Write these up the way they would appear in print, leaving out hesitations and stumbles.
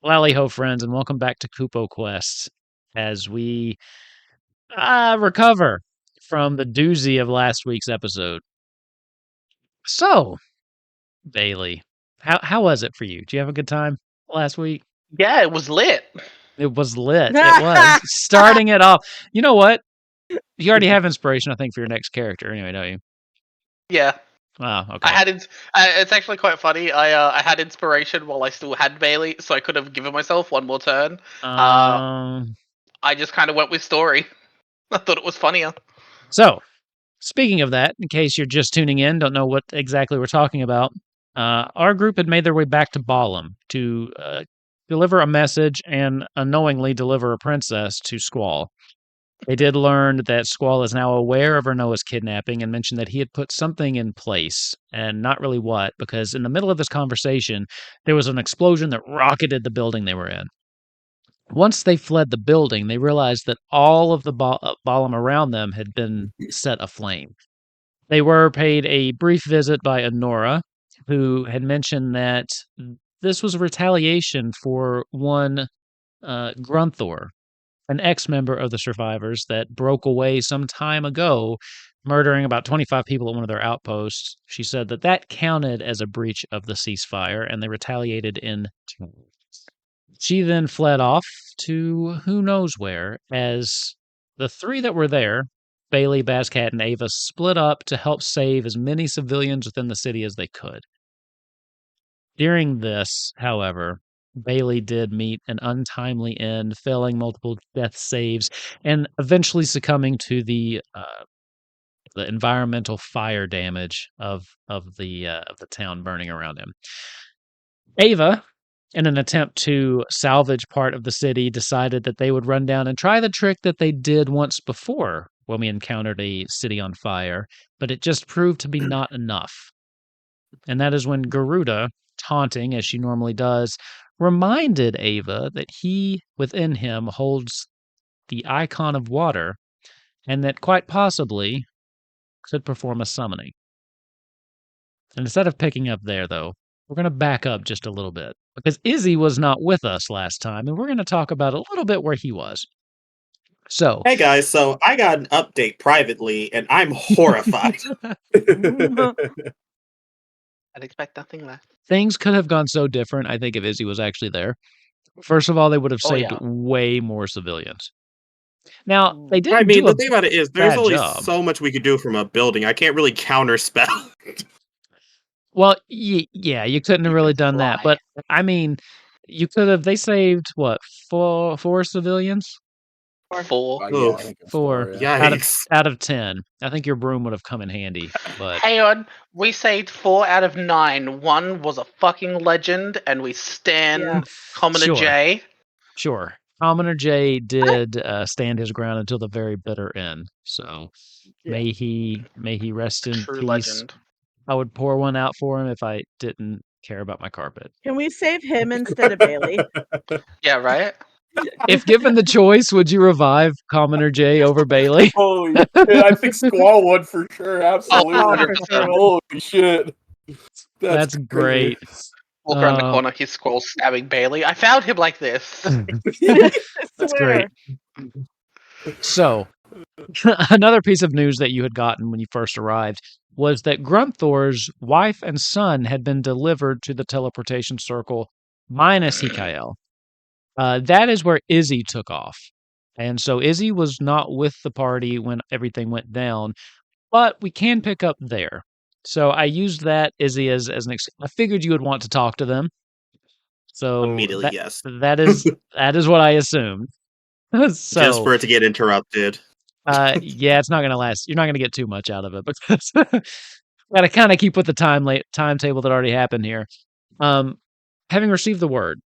Lally ho, friends, and welcome back to Kupo Quest as we recover from the doozy of last week's episode. So, Bailey, how was it for you? Did you have a good time last week? Yeah, it was lit. It was lit. It was. Starting it off. You know what? You already have inspiration, I think, for your next character anyway, don't you? Yeah. Oh, okay. I had it's actually quite funny. I had inspiration while I still had Bailey, so I could have given myself one more turn. I just kind of went with story. I thought it was funnier. So, speaking of that, in case you're just tuning in, don't know what exactly we're talking about, our group had made their way back to Balamb to deliver a message and unknowingly deliver a princess to Squall. They did learn that Squall is now aware of Renoa's kidnapping and mentioned that he had put something in place, and not really what, because in the middle of this conversation, there was an explosion that rocketed the building they were in. Once they fled the building, they realized that all of the Balamb around them had been set aflame. They were paid a brief visit by Honora, who had mentioned that this was a retaliation for one Grunthor, an ex-member of the survivors that broke away some time ago, murdering about 25 people at one of their outposts. She said that that counted as a breach of the ceasefire, and they retaliated in turn. She then fled off to who knows where, as the three that were there, Bailey, Bazcat, and Ava, split up to help save as many civilians within the city as they could. During this, however, Bailey did meet an untimely end, failing multiple death saves, and eventually succumbing to the environmental fire damage of the town burning around him. Ava, in an attempt to salvage part of the city, decided that they would run down and try the trick that they did once before when we encountered a city on fire, but it just proved to be not enough. And that is when Garuda, taunting as she normally does, reminded Ava that he within him holds the icon of water and that quite possibly could perform a summoning. And instead of picking up there, though, we're going to back up just a little bit because Izzy was not with us last time, and we're going to talk about a little bit where he was. So, hey guys, so I got an update privately, and I'm horrified. I'd expect nothing less. Things could have gone so different, I think, if Izzy was actually there. First of all, they would have saved way more civilians. Now, they didn't the thing about it is there's only job. So much we could do from a building. I can't really counterspell. Well, yeah, you couldn't have really done that. But, I mean, you could have... They saved, what, four civilians? Four. Yeah, four. Yikes. Out of 10. I think your broom would have come in handy. But hang on, we saved 4 out of 9. One was a fucking legend, and we stand Commoner J. Sure. Commoner J did stand his ground until the very bitter end. So may he rest in True peace. Legend. I would pour one out for him if I didn't care about my carpet. Can we save him instead of Bailey? Yeah, right? If given the choice, would you revive Commoner J over Bailey? Holy shit, I think Squall would for sure, absolutely. Holy shit. That's great. Walk around the corner, he's Squall stabbing Bailey. I found him like this. That's great. So, another piece of news that you had gotten when you first arrived was that Grunthor's wife and son had been delivered to the teleportation circle minus Hikael. That is where Izzy took off. And so Izzy was not with the party when everything went down, but we can pick up there. So I used that, Izzy, as an I figured you would want to talk to them. So immediately, yes. That is what I assumed. So, just for it to get interrupted. Yeah, it's not going to last. You're not going to get too much out of it because got to kind of keep with the timetable that already happened here. Having received the word,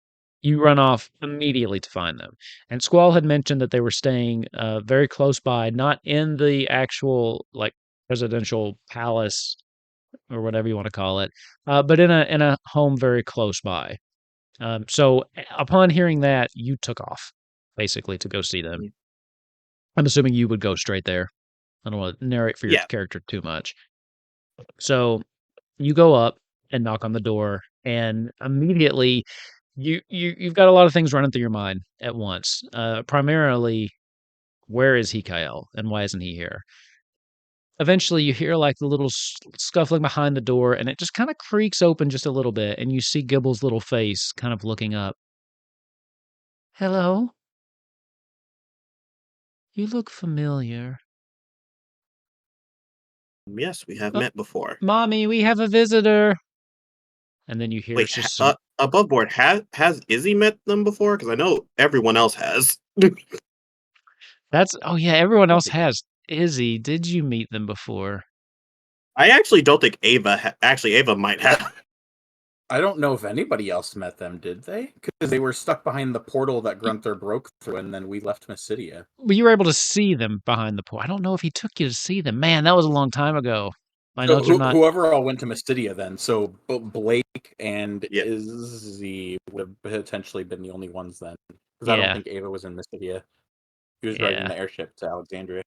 you run off immediately to find them. And Squall had mentioned that they were staying very close by, not in the actual like presidential palace or whatever you want to call it, but in a home very close by. So upon hearing that, you took off basically to go see them. I'm assuming you would go straight there. I don't want to narrate for your character too much. So you go up and knock on the door, and immediately You've got a lot of things running through your mind at once. Primarily, where is Hikael and why isn't he here? Eventually, you hear like the little scuffling behind the door, and it just kind of creaks open just a little bit, and you see Gibble's little face kind of looking up. Hello? You look familiar. Yes, we have met before. Mommy, we have a visitor. And then you hear Wait, just some... above board, has Izzy met them before? Because I know everyone else has. Oh yeah, everyone else has. Izzy, did you meet them before? I actually don't think Ava. Ava might have. I don't know if anybody else met them, did they? Because they were stuck behind the portal that Grunther broke through, and then we left Mysidia. Well, you were able to see them behind the pool. I don't know if he took you to see them. Man, that was a long time ago. My So notes are not... whoever all went to Mysidia then, so Blake and Yeah. Izzy would have potentially been the only ones then. Because I Yeah. don't think Ava was in Mysidia. He was driving the airship to Alexandria.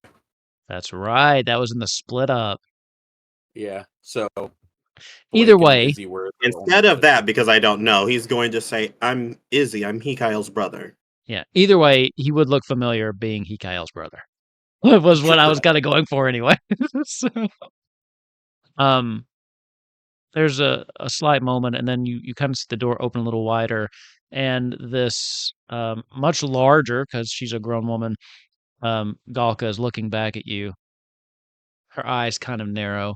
That's right. That was in the split up. Yeah, so Either Blake and way, Izzy were the Instead only of that, because I don't know, he's going to say, "I'm Izzy. I'm Hikael's brother." yeah. Either way, he would look familiar being Hikael's brother. That was what I was kind of going for anyway. So, there's a slight moment, and then you kind of see the door open a little wider, and this much larger, because she's a grown woman, Galka is looking back at you. Her eyes kind of narrow.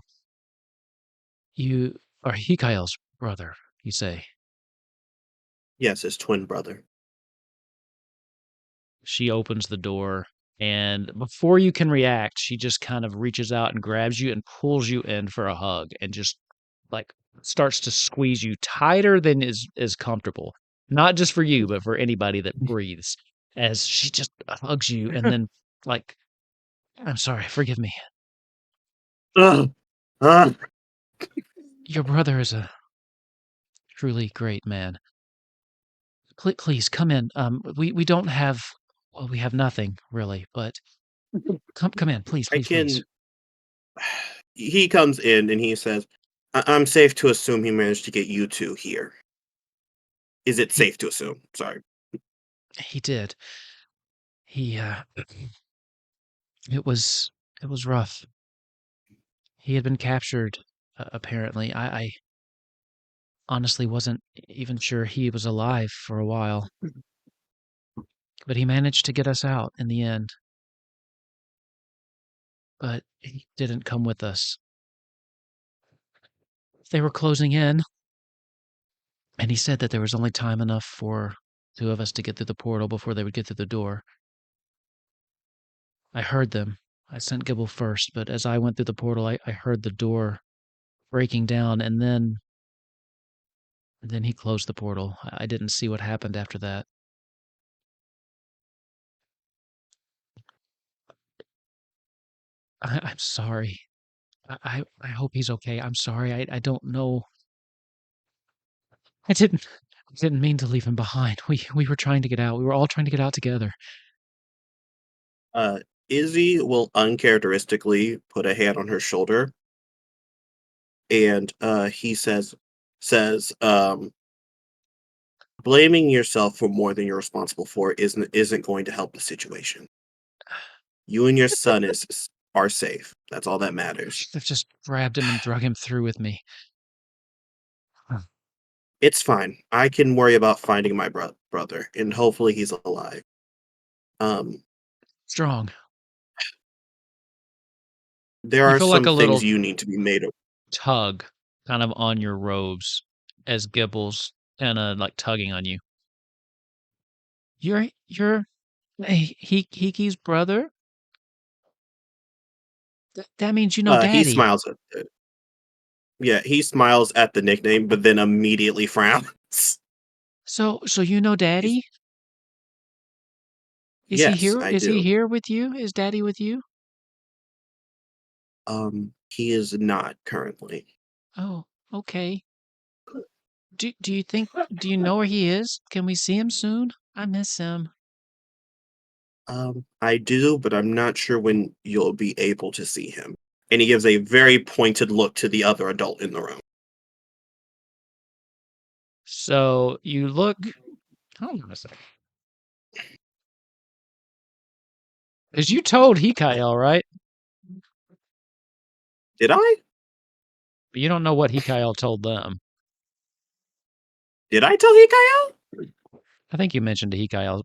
You are Hikael's brother, you say. Yes, his twin brother. She opens the door, and before you can react, she just kind of reaches out and grabs you and pulls you in for a hug and just like starts to squeeze you tighter than is comfortable. Not just for you, but for anybody that breathes. As she just hugs you and then like, I'm sorry, forgive me. Your brother is a truly great man. Please come in. We don't have, well, we have nothing really, but come in, please, I please, please. can. He comes in and he says, "I'm safe to assume he managed to get you two here. Is it safe to assume? Sorry." He did. He it was rough. He had been captured, apparently. I honestly wasn't even sure he was alive for a while, but he managed to get us out in the end. But he didn't come with us. They were closing in, and he said that there was only time enough for two of us to get through the portal before they would get through the door. I heard them. I sent Gibble first, but as I went through the portal, I heard the door breaking down, and then he closed the portal. I didn't see what happened after that. I'm sorry. I hope he's okay. I'm sorry. I don't know. I didn't mean to leave him behind. We were trying to get out. We were all trying to get out together. Izzy will uncharacteristically put a hand on her shoulder, and he says, blaming yourself for more than you're responsible for isn't going to help the situation. You and your son are safe. That's all that matters. They've just grabbed him and drug him through with me. It's fine. I can worry about finding my brother, and hopefully he's alive. Strong. There You are feel like some a little things you need to be made of. tug kind of on your robes as Gibbles kind of like tugging on you. You're Hiki's brother? That means you know He Daddy. smiles at it. Yeah, he smiles at the nickname, but then immediately frowns. So you know Daddy? Is he Yes, here? I Is he do. here with you? Is Daddy with you? He is not currently. Oh, okay. Do you know where he is? Can we see him soon? I miss him. I do, but I'm not sure when you'll be able to see him. And he gives a very pointed look to the other adult in the room. So you look Hold on a second. Because you told Hikael, right? Did I? But you don't know what Hikael told them. Did I tell Hikael? I think you mentioned to Hikael,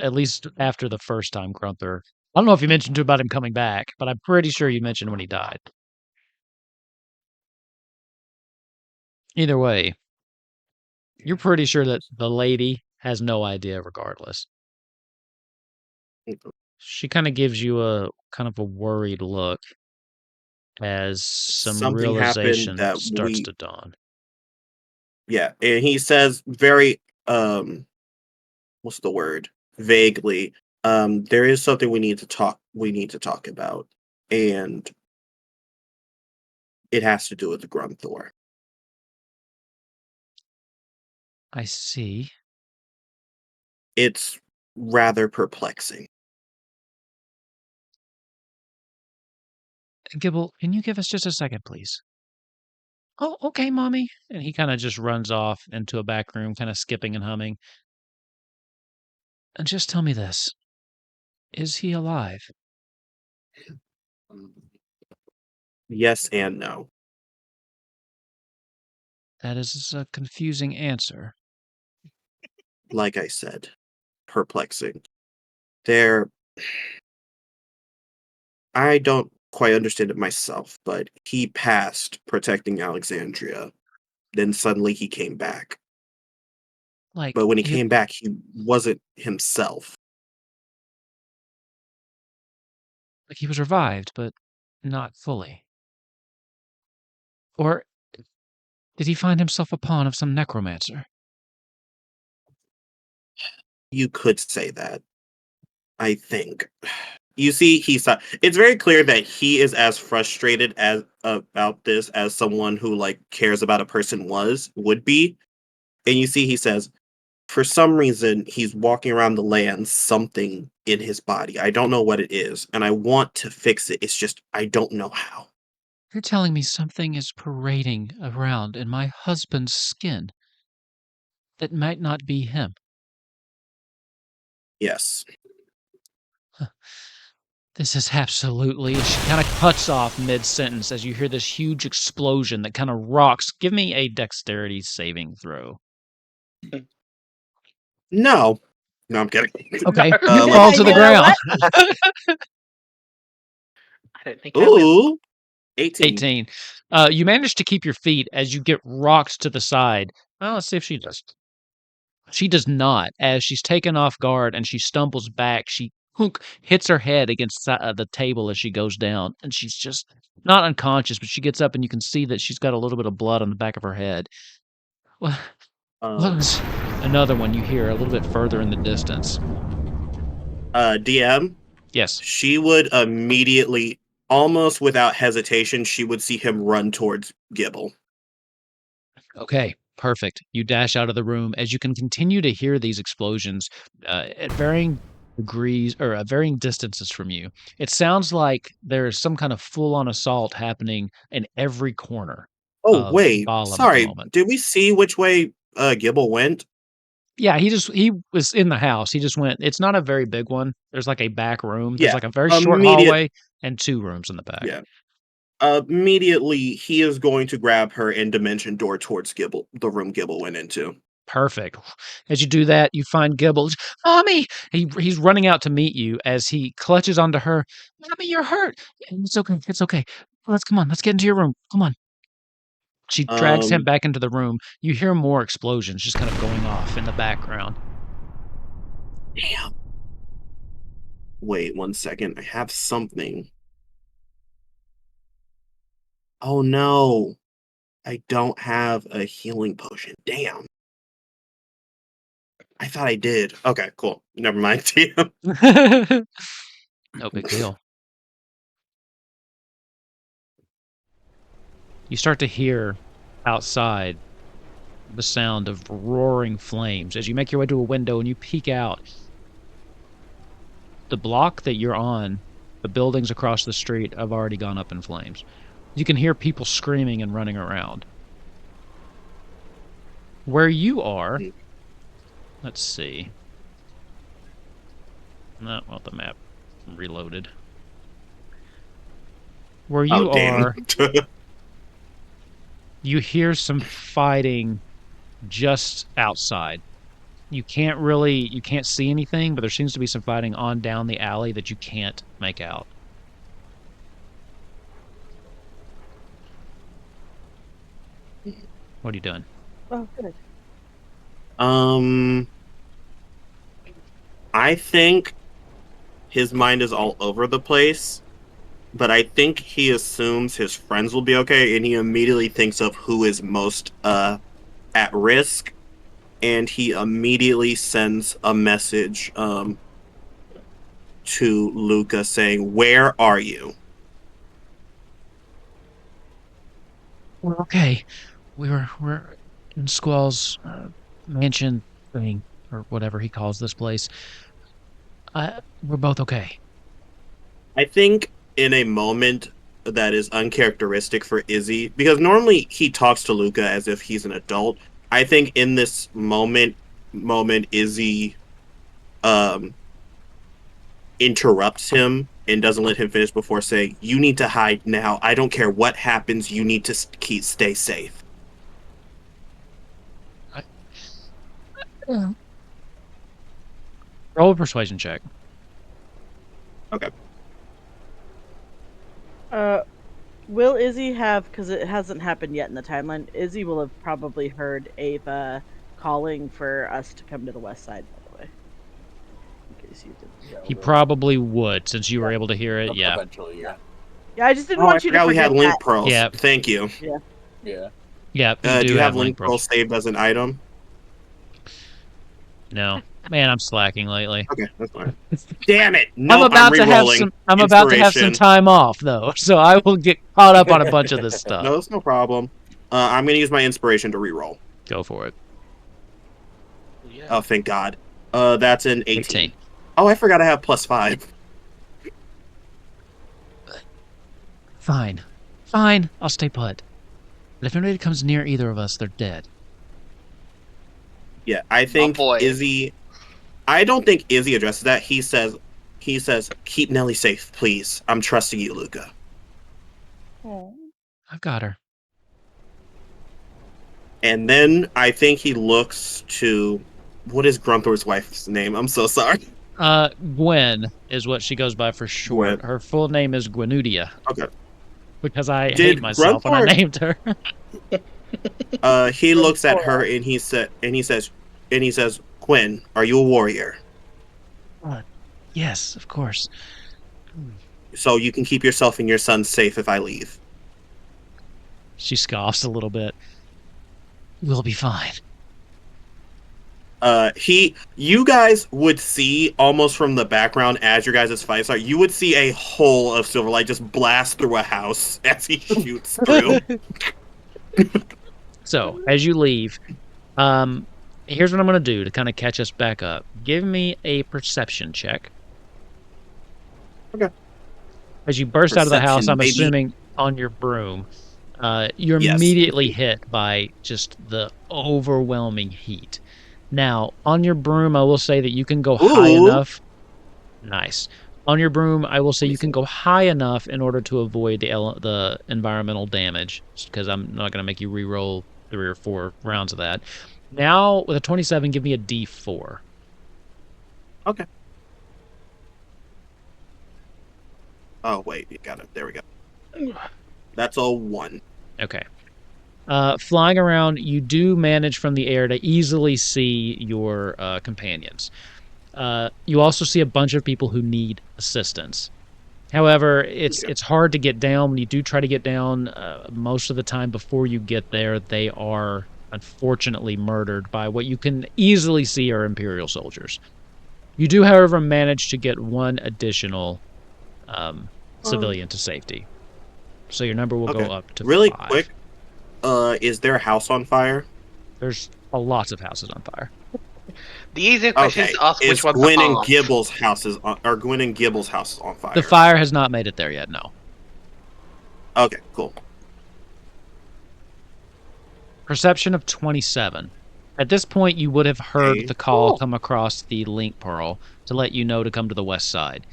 at least after the first time, Grunther. I don't know if you mentioned about him coming back, but I'm pretty sure you mentioned when he died. Either way, you're pretty sure that the lady has no idea regardless. She kind of gives you a kind of a worried look as some Something happened realization that starts to dawn. Yeah, and he says very what's the word? Vaguely, there is something we need to talk about, and it has to do with the Grunthor. I see. It's rather perplexing. Gibble, can you give us just a second, please? Oh, okay, Mommy. And he kind of just runs off into a back room, kind of skipping and humming. And just tell me this. Is he alive? Yes and no. That is a confusing answer. Like I said, perplexing. There, I don't quite understand it myself, but he passed protecting Alexandria. Then suddenly he came back. Like, But when he came back, he wasn't himself. like he was revived, but not fully. Or did he find himself a pawn of some necromancer? You could say that. I think. You see, it's very clear that he is as frustrated as about this as someone who like cares about a person would be. And you see, he says, for some reason, he's walking around the land, something in his body. I don't know what it is, and I want to fix it. It's just I don't know how. You're telling me something is parading around in my husband's skin that might not be him. Yes. This is absolutely... She kind of cuts off mid-sentence as you hear this huge explosion that kind of rocks. Give me a dexterity saving throw. No. No, I'm kidding. Okay, No. you fall to the You know ground. I don't think I will. Ooh. 18. 18. You manage to keep your feet as you get rocked to the side. Well, let's see if she does. She does not. As she's taken off guard and she stumbles back, she hits her head against the table as she goes down. And she's just not unconscious, but she gets up and you can see that she's got a little bit of blood on the back of her head. Well, was another one you hear a little bit further in the distance. DM? Yes. She would immediately, almost without hesitation, she would see him run towards Gibble. Okay, perfect. You dash out of the room as you can continue to hear these explosions at varying degrees or varying distances from you. It sounds like there's some kind of full-on assault happening in every corner Oh, of wait. Balamb at the Sorry. moment. Did we see which way Gibble went? Yeah, he was in the house. He just went. It's not a very big one. There's like a back room. There's Yeah, like a very short hallway and 2 rooms in the back. Yeah. Immediately, he is going to grab her and dimension door towards Gibble, the room Gibble went into. Perfect. As you do that, you find Gibble. Mommy! He's running out to meet you as he clutches onto her. Mommy, you're hurt. It's okay. It's okay. Come on. Let's get into your room. Come on. She drags him back into the room. You hear more explosions just kind of going off in the background. Damn. Wait 1 second. I have something. Oh no. I don't have a healing potion. Damn. I thought I did. Okay, cool. Never mind. No big deal. You start to hear outside the sound of roaring flames as you make your way to a window and you peek out. The block that you're on, the buildings across the street have already gone up in flames. You can hear people screaming and running around. Where you are, Let's see. No, well, the map reloaded. Where you are, you hear some fighting just outside. You can't see anything, but there seems to be some fighting on down the alley that you can't make out. What are you doing? Oh, good. I think his mind is all over the place, but I think he assumes his friends will be okay, and he immediately thinks of who is most at risk, and he immediately sends a message to Luca saying, "Where are you?" We're okay. We're in Squall's mansion thing, or whatever he calls this place. We're both okay. I think in a moment that is uncharacteristic for Izzy, because normally he talks to Luca as if he's an adult. I think in this moment Izzy interrupts him and doesn't let him finish before saying, "You need to hide now. I don't care what happens. You need to stay safe." Roll a persuasion check. Okay. Will Izzy have, because it hasn't happened yet in the timeline, Izzy will have probably heard Ava calling for us to come to the west side, by the way. In case you didn't. He probably would, since you were able to hear it. Yeah. Eventually, yeah. Yeah, I just didn't I want you to forgot we forget had link that. pearls. Yeah. Thank you. Yeah. Yeah. Do you have link pearls saved as an item? No. Man, I'm slacking lately. Okay, that's fine. Damn it! No, I'm about to have some Inspiration. time off though, so I will get caught up on a bunch of this stuff. No, that's no problem. I'm gonna use my inspiration to reroll. Go for it. Yeah. Oh, thank God. That's an 18. 18. Oh, I forgot I have +5. Fine. Fine. I'll stay put. But if anybody comes near either of us, they're dead. Yeah, I think boy. Izzy. I don't think Izzy addresses that. He says, "Keep Nellie safe, please. I'm trusting you, Luca." Oh. I've got her. And then I think he looks to, what is Grunthor's wife's name? I'm so sorry. Gwen is what she goes by for short. Gwen. Her full name is Gwenudia. Okay. Because I Did hate myself when I Grunthor- named her. He looks at her and he says, "Gwen, are you a warrior? Yes, of course. So you can keep yourself and your son safe if I leave." She scoffs a little bit. We'll be fine. You guys would see almost from the background as your guys' fights are, you would see a hole of Silverlight just blast through a house as he shoots through. So, as you leave, here's what I'm going to do to kind of catch us back up. Give me a perception check. Okay. As you burst out of the house, Perception, I'm baby. assuming on your broom, you're Yes. immediately hit by just the overwhelming heat. Now, on your broom, I will say that you can go high Ooh. enough. Nice. On your broom, I will say you can go high enough in order to avoid the environmental damage, because I'm not going to make you re-roll 3 or 4 rounds of that. Now, with a 27, give me a D4. Okay. Oh, wait, you got it. There we go. That's a 1. Okay. Flying around, you do manage from the air to easily see your companions. You also see a bunch of people who need assistance. However, it's hard to get down. When you do try to get down, most of the time before you get there, they are unfortunately murdered by what you can easily see are Imperial soldiers. You do, however, manage to get one additional civilian to safety. So your number will go up to really 5. quick. Is their house on fire? There's lots of houses on fire. The easier question is to ask Is which ones Gwen are and ours. Gibble's houses are Gwen and Gibble's houses on fire? The fire has not made it there yet, no. Okay, cool. Perception of 27. At this point, you would have heard Okay. the call Cool. come across the link pearl to let you know to come to the west side.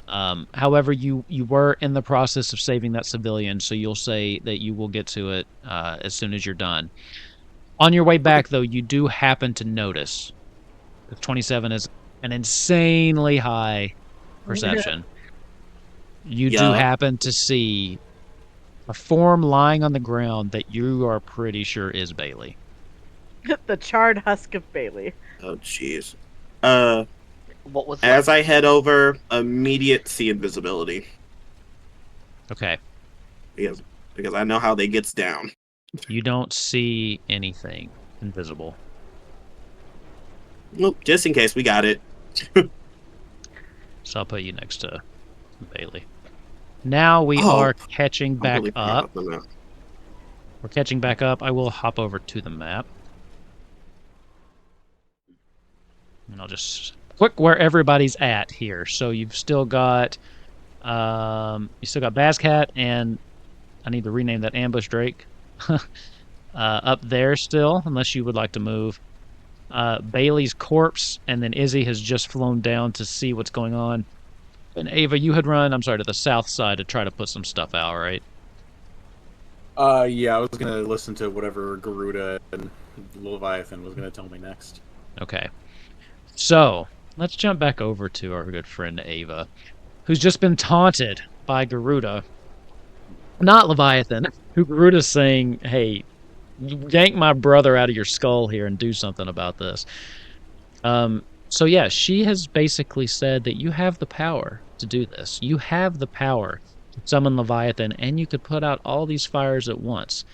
However, you were in the process of saving that civilian, so you'll say that you will get to it as soon as you're done. On your way back, though, you do happen to notice that 27 is an insanely high perception. You do Yeah. happen to see a form lying on the ground that you are pretty sure is Bailey. The charred husk of Bailey. Oh, jeez. What was As left? I head over, immediate see invisibility Okay. because I know how they gets down. You don't see anything invisible. Well, just in case, we got it. So I'll put you next to Bailey. Now we Oh, are catching I'm back really proud up. of them now. We're catching back up. I will hop over to the map. And I'll just quick where everybody's at here. So you've still got Bazcat, and I need to rename that Ambush Drake. Up there still, unless you would like to move. Bailey's corpse, and then Izzy has just flown down to see what's going on. And Ava, you had run, to the south side to try to put some stuff out, right? Yeah, I was gonna listen to whatever Garuda and Leviathan was gonna tell me next. Okay. So, let's jump back over to our good friend Ava, who's just been taunted by Garuda. Not Leviathan, who Garuda's saying, hey, yank my brother out of your skull here and do something about this. So yeah, she has basically said that you have the power to do this. You have the power to summon Leviathan, and you could put out all these fires at once.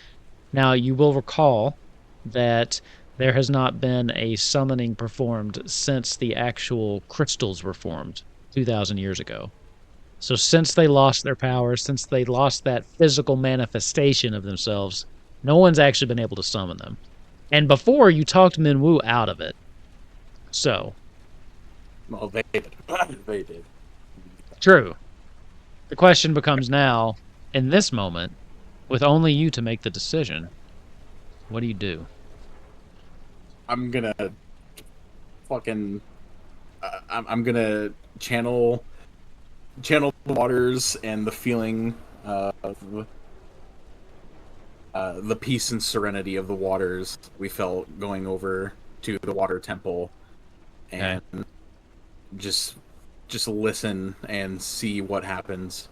Now, you will recall that there has not been a summoning performed since the actual crystals were formed 2,000 years ago. So since they lost their power, since they lost that physical manifestation of themselves, no one's actually been able to summon them. And before, you talked Minwu out of it. So, Well, they did. They did. true. The question becomes now, in this moment, with only you to make the decision, what do you do? I'm gonna fucking. I'm gonna channel the waters and the feeling of the peace and serenity of the waters we felt going over to the water temple, and just listen and see what happens.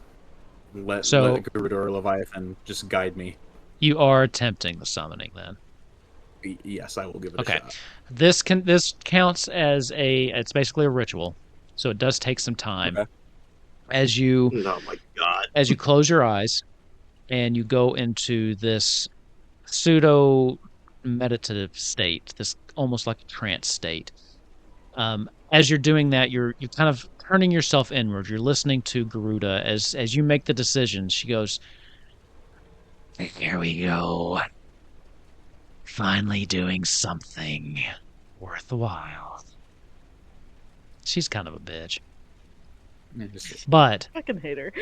Let Garuda or Leviathan just guide me. You are attempting the summoning, then. Yes, I will give it a shot. This counts as it's basically a ritual, so it does take some time. Okay. As you Oh my god. As you close your eyes and you go into this pseudo meditative state, this almost like a trance state. As you're doing that, you're kind of turning yourself inward. You're listening to Garuda as you make the decision. She goes, "Here we go. Finally doing something worthwhile." She's kind of a bitch. But Fucking hate her.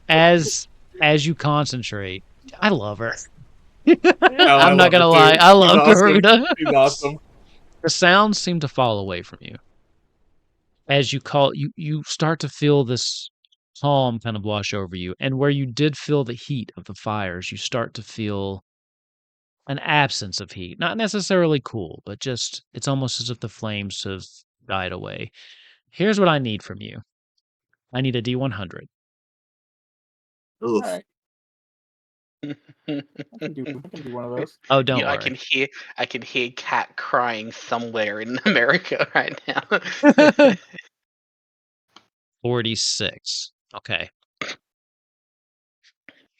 as you concentrate, I love her. Oh, I'm not gonna lie, I love Garuda. She's awesome. The sounds seem to fall away from you. As you start to feel this calm kind of wash over you, and where you did feel the heat of the fires, you start to feel an absence of heat. Not necessarily cool, but just it's almost as if the flames have died away. Here's what I need from you. I need a D100. Oof. All right. I can do one of those. Oh, don't Yeah, worry. I can hear Cat crying somewhere in America right now. 46. Okay.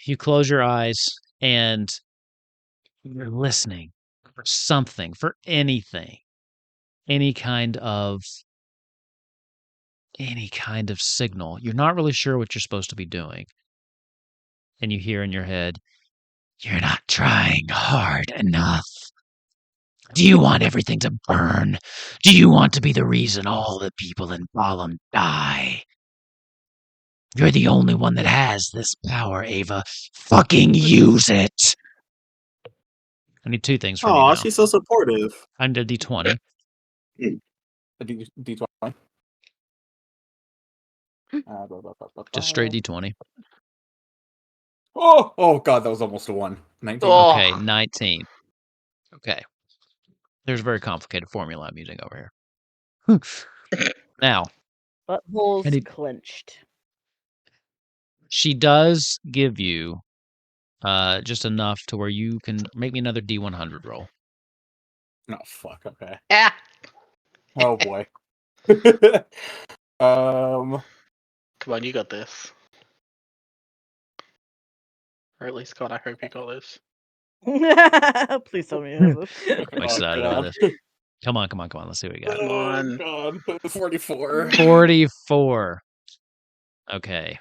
You close your eyes and you're listening for something, for anything, any kind of signal. You're not really sure what you're supposed to be doing. And you hear in your head, "You're not trying hard enough. Do you want everything to burn? Do you want to be the reason all the people in Balamb die? You're the only one that has this power, Ava. Fucking use it." I need 2 things from you Oh, now. she's so supportive. I need a D20. A D20. Just straight D20. Oh god, that was almost a 1. 19. Oh. Okay, 19. Okay. There's a very complicated formula I'm using over here. Now, Buttholes clenched. she does give you just enough to where you can make me another D100 roll. Oh fuck. Okay. Yeah. Oh boy. Come on, you got this. Or at least, God, I hope you got this. Please tell me you have this. I'm excited about this. Come on. Let's see what we got. Come on. God. 44. 44. Okay.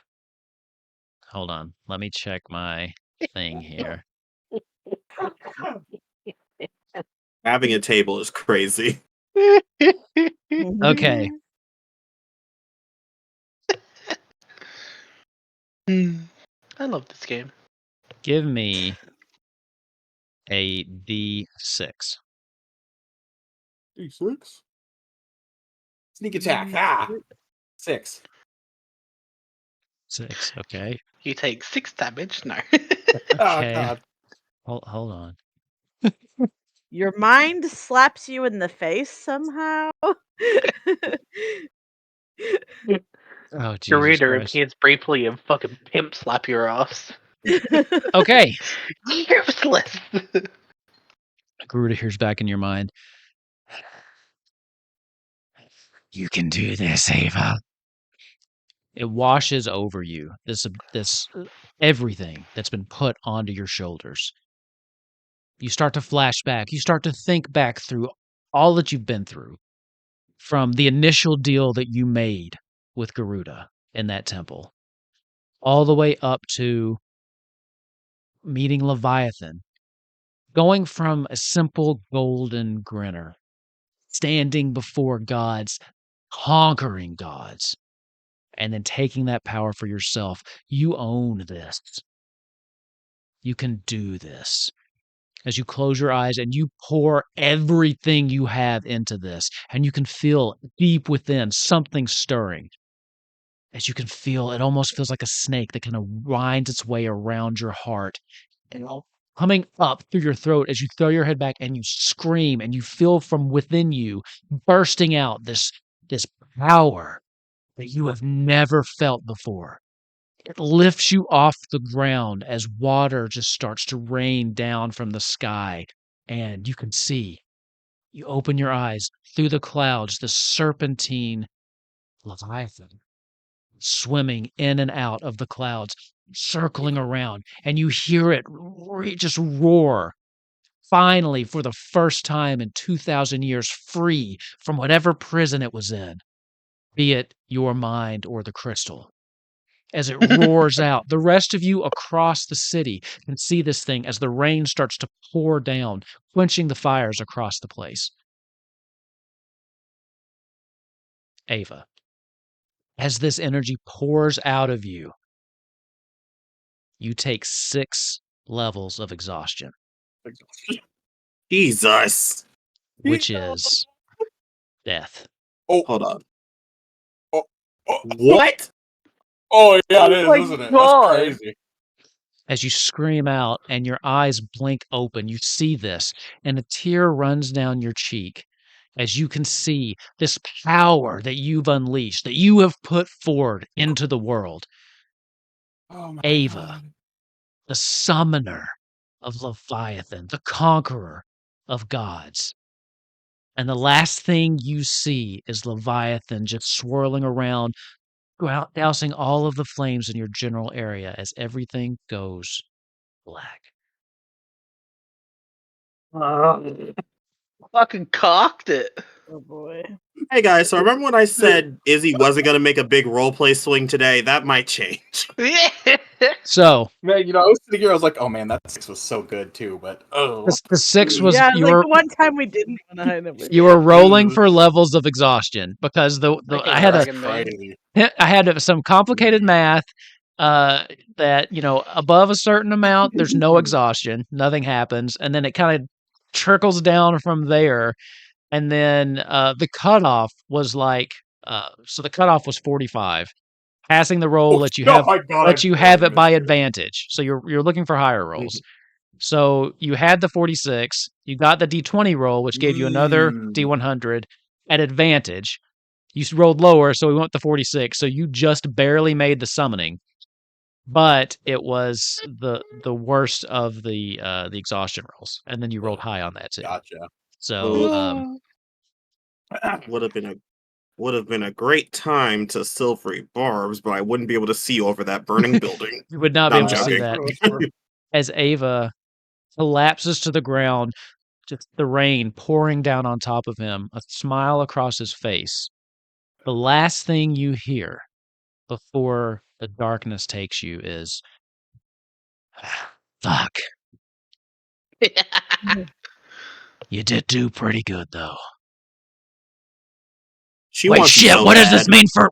Hold on. Let me check my thing here. Having a table is crazy. Okay. I love this game. Give me a D6. D6. Sneak attack. 6. 6. Okay. You take 6 damage. No. Oh Okay. god. Hold on. Your mind slaps you in the face somehow. Oh, Jesus Garuda Christ. appears briefly and fucking pimp slap your ass. Okay. Useless. Garuda hears back in your mind. You can do this, Ava. It washes over you. This everything that's been put onto your shoulders. You start to flash back. You start to think back through all that you've been through, from the initial deal that you made with Garuda in that temple, all the way up to meeting Leviathan, going from a simple golden grinner, standing before gods, conquering gods, and then taking that power for yourself. You own this. You can do this. As you close your eyes and you pour everything you have into this, and you can feel deep within something stirring. As you can feel, it almost feels like a snake that kind of winds its way around your heart, and coming up through your throat as you throw your head back and you scream, and you feel from within you bursting out this power that you have never felt before. It lifts you off the ground as water just starts to rain down from the sky, and you can see. You open your eyes through the clouds, the serpentine Leviathan swimming in and out of the clouds, circling around, and you hear it just roar. Finally, for the first time in 2,000 years, free from whatever prison it was in, be it your mind or the crystal. As it roars out, the rest of you across the city can see this thing as the rain starts to pour down, quenching the fires across the place. Ava, as this energy pours out of you, you take 6 levels of exhaustion, Jesus. which is death. Oh, Hold on. Oh, What? Oh yeah, it Oh my is, isn't it? God. That's crazy. As you scream out and your eyes blink open, you see this, and a tear runs down your cheek as you can see this power that you've unleashed, that you have put forward into the world. Oh my Ava, God. the summoner of Leviathan, the conqueror of gods. And the last thing you see is Leviathan just swirling around, dousing all of the flames in your general area as everything goes black. Fucking cocked it. Oh boy. Hey guys, so remember when I said Izzy wasn't gonna make a big roleplay swing today? That might change. So, Man, I was sitting here, I was like, oh man, that 6 was so good too, but the 6 was Yeah, you like were the one time we didn't go behind him. you were rolling for levels of exhaustion because Okay, I had Dragon Man. crazy. I had some complicated math, that above a certain amount, there's no exhaustion, nothing happens, and then it kind of trickles down from there. And then the cutoff was so the cutoff was 45. Passing the roll lets you have it by advantage. So you're looking for higher rolls. So you had the 46, you got the D20 roll, which gave you another D100 at advantage. You rolled lower, so we went the 46. So you just barely made the summoning, but it was the worst of the exhaustion rolls, and then you rolled high on that too. Gotcha. So would have been a great time to silvery barbs, but I wouldn't be able to see over that burning building. you would not No, be I'm able to see joking. that as Ava collapses to the ground, just the rain pouring down on top of him, a smile across his face. The last thing you hear before the darkness takes you is, fuck. You did do pretty good, though. She Wait, wants you shit, so what does bad. this mean for...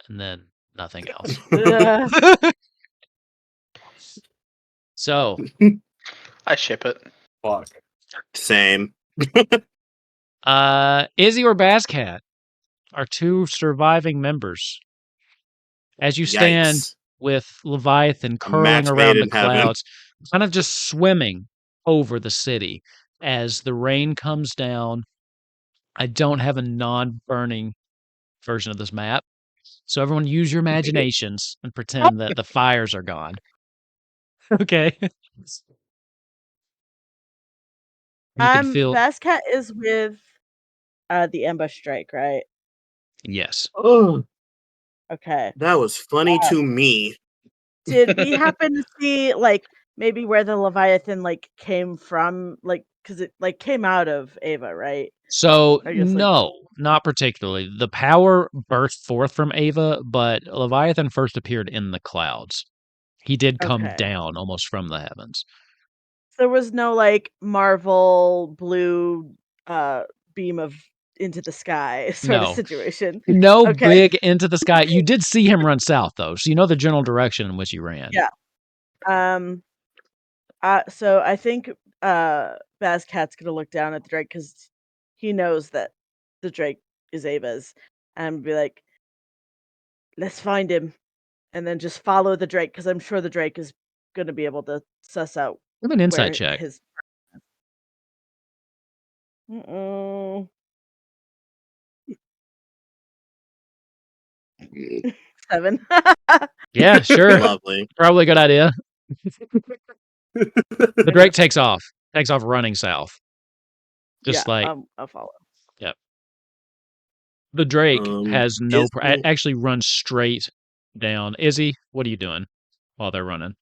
And then nothing else. So, I ship it. Fuck. Same. Izzy or Bazcat are two surviving members. As you stand Yikes. with Leviathan A curling match made around the in heaven. clouds, kind of just swimming over the city as the rain comes down. I don't have a non-burning version of this map, so everyone use your imaginations and pretend that the fires are gone. Okay. You can feel... Bazcat is with the ambush strike, right? Yes. Oh, Okay. that was funny to me. Did we happen to see maybe where the Leviathan came from? Because it came out of Ava, right? So I guess, no, not particularly. The power burst forth from Ava, but Leviathan first appeared in the clouds. He did come Okay. down almost from the heavens. There was no Marvel blue beam of into the sky sort of No. situation. No Okay. big into the sky. You did see him run south, though, so you know the general direction in which he ran. Yeah. So I think Bazcat's gonna look down at the Drake because he knows that the Drake is Ava's, and be like, "Let's find him," and then just follow the Drake because I'm sure the Drake is gonna be able to suss out Give an insight where check. his. Mm-mm. 7. Yeah, sure. Lovely. Probably a good idea. The Drake takes off running south. Just Yeah, I'll follow. Yep. The Drake has no... actually runs straight down. Izzy, what are you doing while they're running?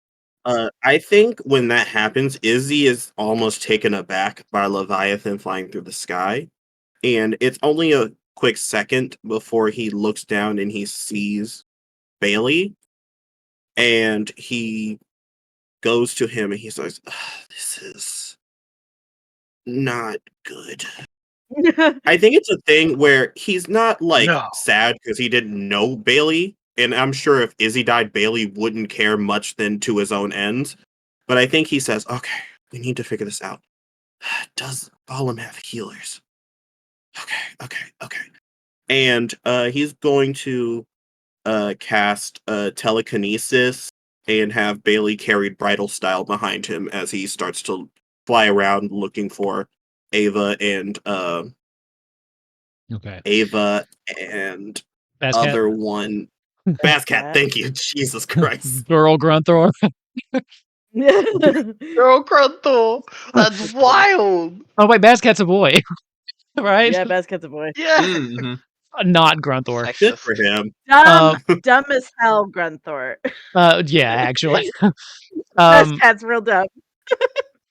I think when that happens, Izzy is almost taken aback by Leviathan flying through the sky. And it's only a quick second before he looks down and he sees Bailey. And he goes to him and he says, "This is not good." I think it's a thing where he's not sad because he didn't know Bailey. And I'm sure if Izzy died, Bailey wouldn't care much than to his own ends. But I think he says, "Okay, we need to figure this out. Does Balamb have healers?" Okay. And he's going to cast telekinesis and have Bailey carried bridal style behind him as he starts to fly around looking for Ava and Bazcat? Other one. Bazcat, thank you. Jesus Christ. Girl Grunthor. Girl Grunthor. That's wild. Oh wait, Bazcat's a boy. Right? Yeah, Bazcat's a boy. Yeah. Mm-hmm. Not Grunthor. Good for him. Dumb as hell, Grunthor. Yeah, actually. Bazcat's real dumb.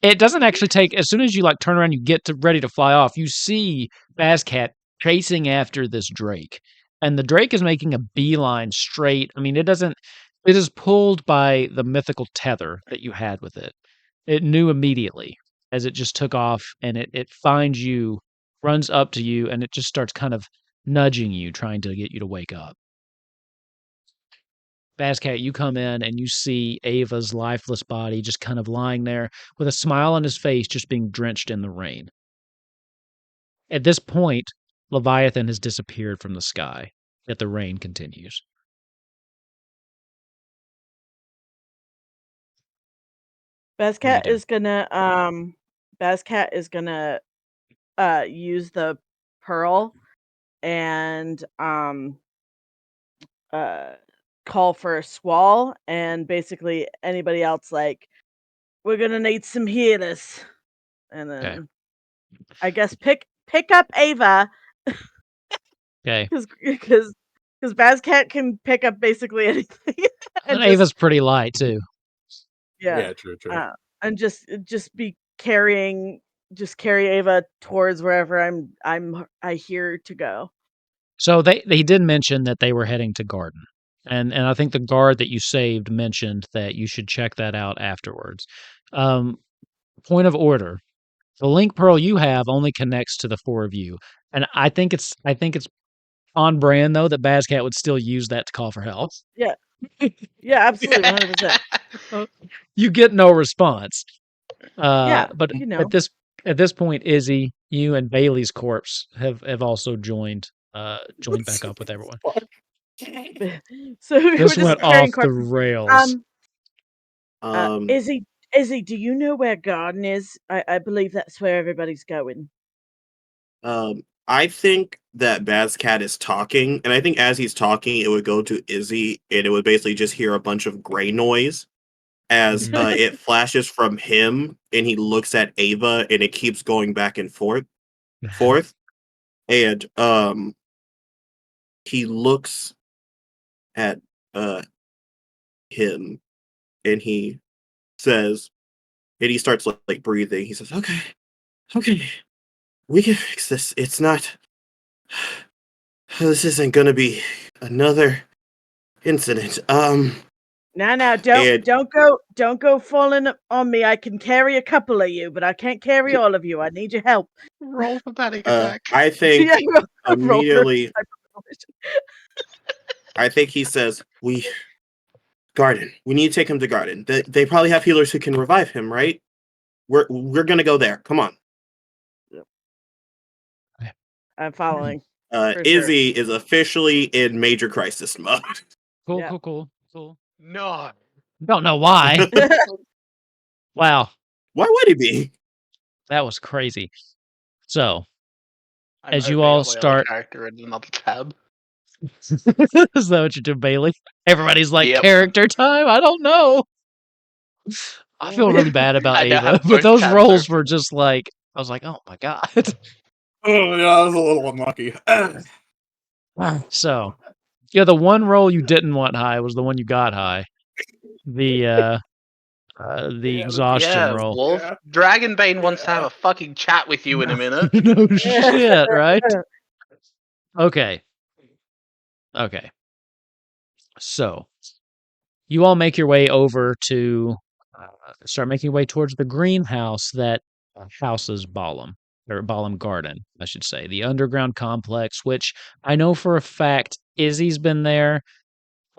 It doesn't actually take... As soon as you turn around, you get ready to fly off, you see Bazcat chasing after this Drake. And the Drake is making a beeline straight. I mean, it is pulled by the mythical tether that you had with it. It knew immediately as it just took off, and it finds you, runs up to you, and it just starts kind of nudging you, trying to get you to wake up. Bazcat, you come in and you see Ava's lifeless body just kind of lying there with a smile on his face, just being drenched in the rain. At this point, Leviathan has disappeared from the sky, yet the rain continues. Bazcat is gonna use the pearl and call for a squall, and basically anybody else like, we're gonna need some healers, and then I guess pick up Ava. Okay. Because Bazcat can pick up basically anything. And Ava's pretty light too. Yeah, true. And just carry Ava towards wherever I hear to go. So they did mention that they were heading to Garden. And I think the guard that you saved mentioned that you should check that out afterwards. Point of order. The link pearl you have only connects to the four of you. And I think it's on brand though that Bazcat would still use that to call for help. Yeah. Yeah, absolutely, 100%. You get no response. Yeah, but at this point, Izzy, you and Bailey's corpse have also joined back up with everyone. So This went off the rails. Izzy, do you know where Garden is? I believe that's where everybody's going. I think that Bazcat is talking, and I think as he's talking, it would go to Izzy, and it would basically just hear a bunch of gray noise as it flashes from him, and he looks at Ava, and it keeps going back and forth, and he looks at him, and he says, and he starts like breathing. He says, "Okay, we can fix this. It's not. This isn't gonna be another incident." No, don't go falling on me. I can carry a couple of you, but I can't carry all of you. I need your help. Roll for panic attack. I think immediately. I think he says, Garden. We need to take him to Garden. They probably have healers who can revive him, right? We're gonna go there. Come on. I'm following. Izzy is officially in major crisis mode. Cool. No. Don't know why. Wow. Why would he be? That was crazy. So, I'm as you all start... character in another tab. Is that what you're doing, Bailey? Everybody's like, character time? I don't know. I feel really bad about Ava, but those rolls were just like, I was like, oh my god. Oh, yeah, I was a little unlucky. So, yeah, the one roll you didn't want high was the one you got high. The exhaustion roll. Wolf. Yeah. Dragonbane wants to have a fucking chat with you in a minute. No shit, right? Okay. So, you all make your way over to start making your way towards the greenhouse that houses Balamb, or Balamb Garden, I should say, the underground complex, which I know for a fact Izzy's been there.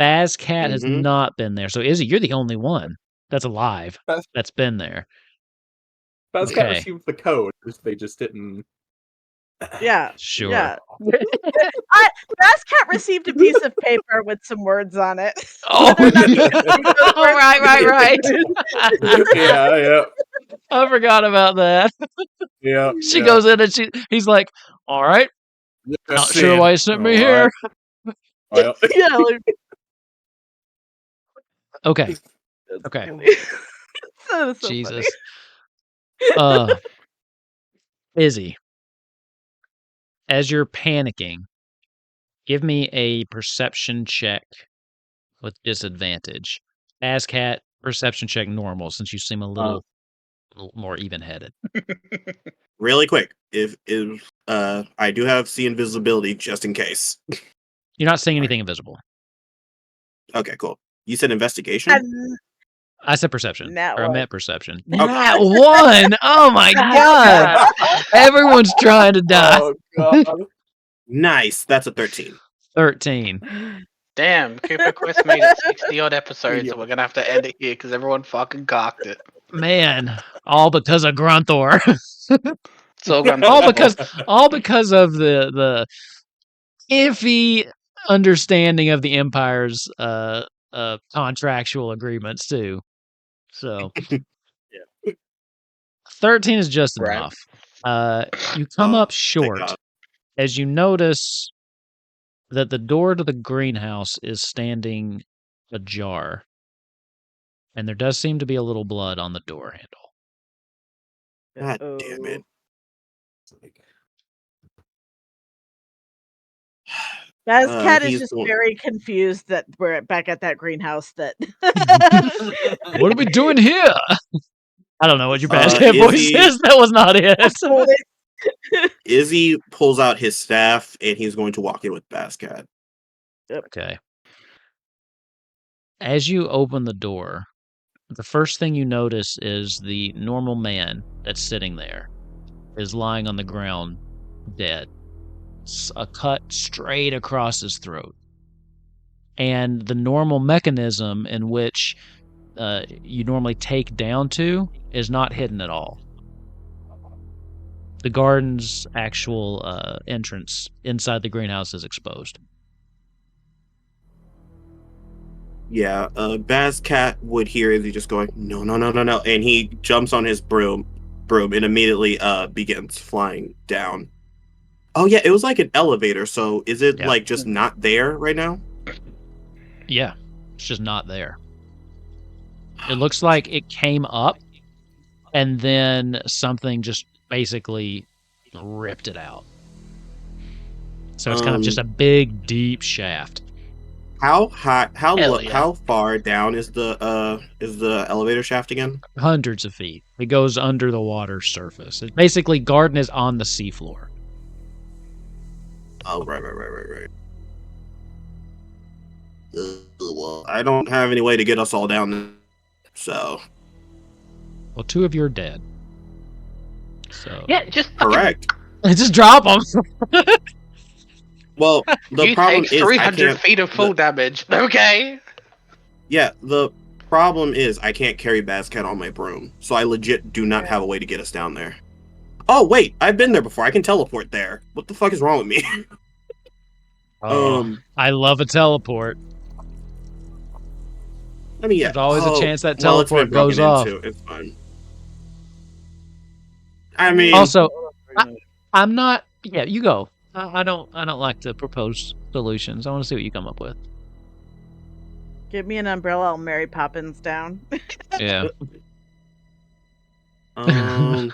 Bazcat has not been there. So, Izzy, you're the only one that's alive that's been there. Bazcat received the code. They just didn't. Yeah. Sure. Yeah. Bazcat received a piece of paper with some words on it. Oh, right. Yeah. I forgot about that. Yeah. She goes in and he's like, all right. Not sure why you sent me here. Well. Yeah. Okay. So Jesus. Izzy, as you're panicking, give me a perception check with disadvantage. Bazcat, perception check normal, since you seem a little more even-headed. Really quick, if I do have see invisibility just in case. You're not seeing anything invisible. Okay, cool. You said investigation? I said perception. I meant perception. Okay. That one! Oh my god! Everyone's trying to die. Oh god. Nice. That's a 13. 13. Damn, Kupo Quest made it 60-odd episodes, and we're gonna have to end it here because everyone fucking cocked it. Man, all because of Grunthor. So all because of the iffy understanding of the Empire's contractual agreements too. So 13 is just Right. enough. You come up short God. as you notice that the door to the greenhouse is standing ajar. And there does seem to be a little blood on the door handle. God damn it. Cat is he's just going- very confused that we're back at that greenhouse. That What are we doing here? I don't know what your Cat voice Izzy- is. That was not it. Izzy pulls out his staff and he's going to walk in with Bascat. Okay. As you open the door, the first thing you notice is the normal man that's sitting there is lying on the ground dead. A cut straight across his throat. And the normal mechanism in which you normally take down to is not hidden at all. The garden's actual entrance inside the greenhouse is exposed. Yeah, Bascat would hear Izzy just going, no, and he jumps on his broom and immediately begins flying down. Oh yeah, it was like an elevator, so is it like just not there right now? Yeah, it's just not there. It looks like it came up and then something just basically ripped it out. So it's kind of just a big, deep shaft. How high? Hell yeah. How far down is the elevator shaft again? Hundreds of feet. It goes under the water surface. It basically, garden is on the seafloor. Oh, right. Well, I don't have any way to get us all down there, so. Well, 2 of you are dead. So Yeah, just correct. Just drop them. Well, the problem take is 300 feet of full damage. Okay. Yeah, the problem is I can't carry Bascat on my broom, so I legit do not have a way to get us down there. Oh wait, I've been there before. I can teleport there. What the fuck is wrong with me? I love a teleport. I mean, yeah, There's always a chance that it's teleport been broken goes off. into. It's fine. I mean, Also, I'm not. Yeah, you go. I don't like to propose solutions. I want to see what you come up with. Give me an umbrella, I'll Mary Poppins down. Yeah. Hey,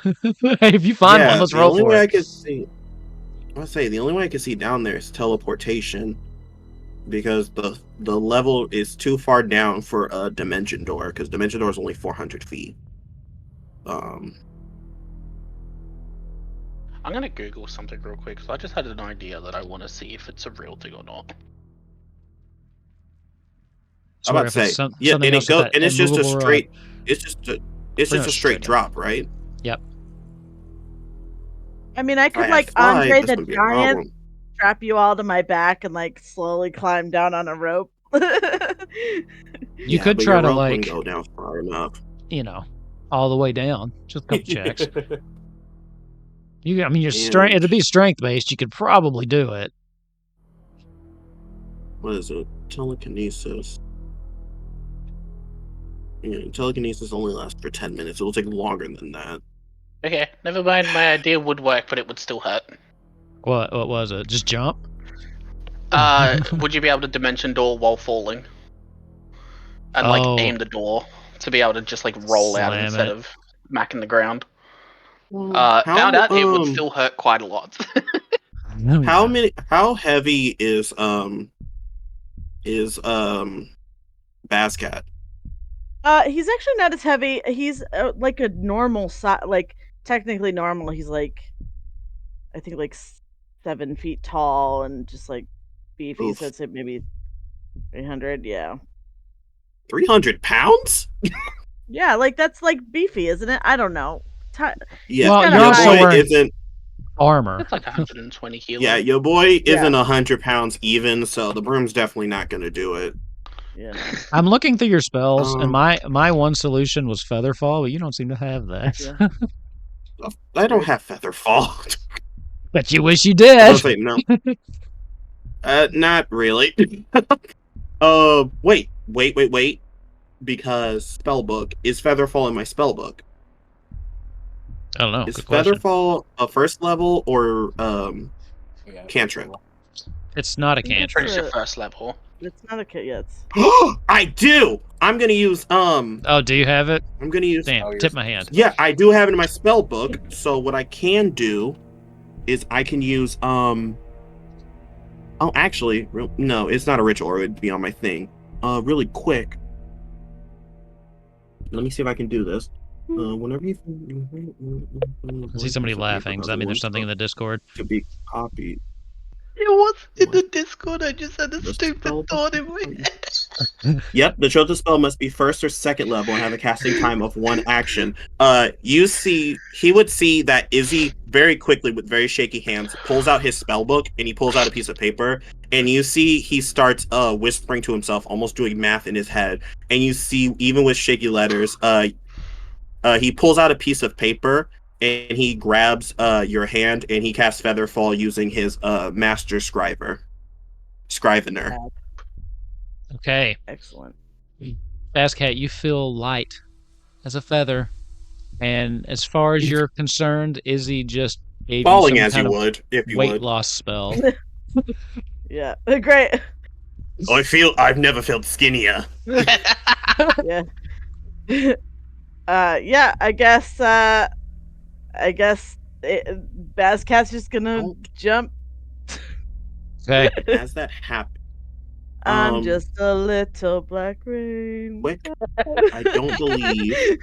if you find one, let's roll the only for way it. I could see. I'll say the only way I can see down there is teleportation, because the level is too far down for a dimension door. Because dimension door is only 400 feet. I'm gonna Google something real quick because I just had an idea that I want to see if it's a real thing or not. I'm about to say, yeah, and it goes, and it's just a straight. It's just a straight drop, right? Yep. I mean, I could like Andre the Giant, strap you all to my back and like slowly climb down on a rope. You could try to like go down far enough. You know, all the way down. Just a couple checks. I mean, your strength. It'd be strength based. You could probably do it. What is it? Telekinesis. Yeah, telekinesis only lasts for 10 minutes. It'll take longer than that. Okay, never mind. My idea would work, but it would still hurt. What was it? Just jump? Would you be able to dimension door while falling? And like aim the door to be able to just like roll out instead of macking the ground? Found out it would still hurt quite a lot. How heavy is Bascat? He's actually not as heavy. He's like a normal size, like technically normal. He's like, I think like 7 feet tall and just like beefy. Oof. So I'd say maybe 300. Yeah. 300 pounds? Yeah, like that's like beefy, isn't it? I don't know. Yeah, well, you're also wearing, armor. It's like 120 kilos. Yeah, your boy isn't 100 pounds even, so the broom's definitely not going to do it. Yeah. No. I'm looking through your spells, and my one solution was Featherfall, but you don't seem to have that. Yeah. I don't have Featherfall. But you wish you I did. was like, no. Not really. Wait. Because spellbook. Is Featherfall in my spellbook? I don't know. Is Good question. Featherfall a first level or cantrip? It's not a Pretty cantrip. sure first level. It's not a kit. Yeah, it's. I do. I'm gonna use Oh, do you have it? I'm gonna use. Damn, tip my hand. Yeah, I do have it in my spell book. So what I can do is I can use Oh, actually, no, it's not a ritual. Or it would be on my thing. Really quick. Let me see if I can do this. Whenever you I see somebody laughing. Does that mean there's something in the Discord? to be copied. It was in the Discord. I just had a stupid thought in my head. Yep, the chosen spell must be first or second level and have a casting time of 1 action. He would see that Izzy very quickly, with very shaky hands, pulls out his spell book and he pulls out a piece of paper. And you see he starts whispering to himself, almost doing math in his head. And you see, even with shaky letters, he pulls out a piece of paper and he grabs your hand and he casts Featherfall using his master scrivener. Okay. Excellent. Basscat, you feel light as a feather. And as far as you're concerned, Izzy just gave Falling you some as kind you of would, if you weight would. loss spell. Yeah. Great. I've never felt skinnier. Yeah. Yeah. I guess. Bazcat's just gonna jump. Okay. As that happens, I'm just a little black rain. quick, I don't believe.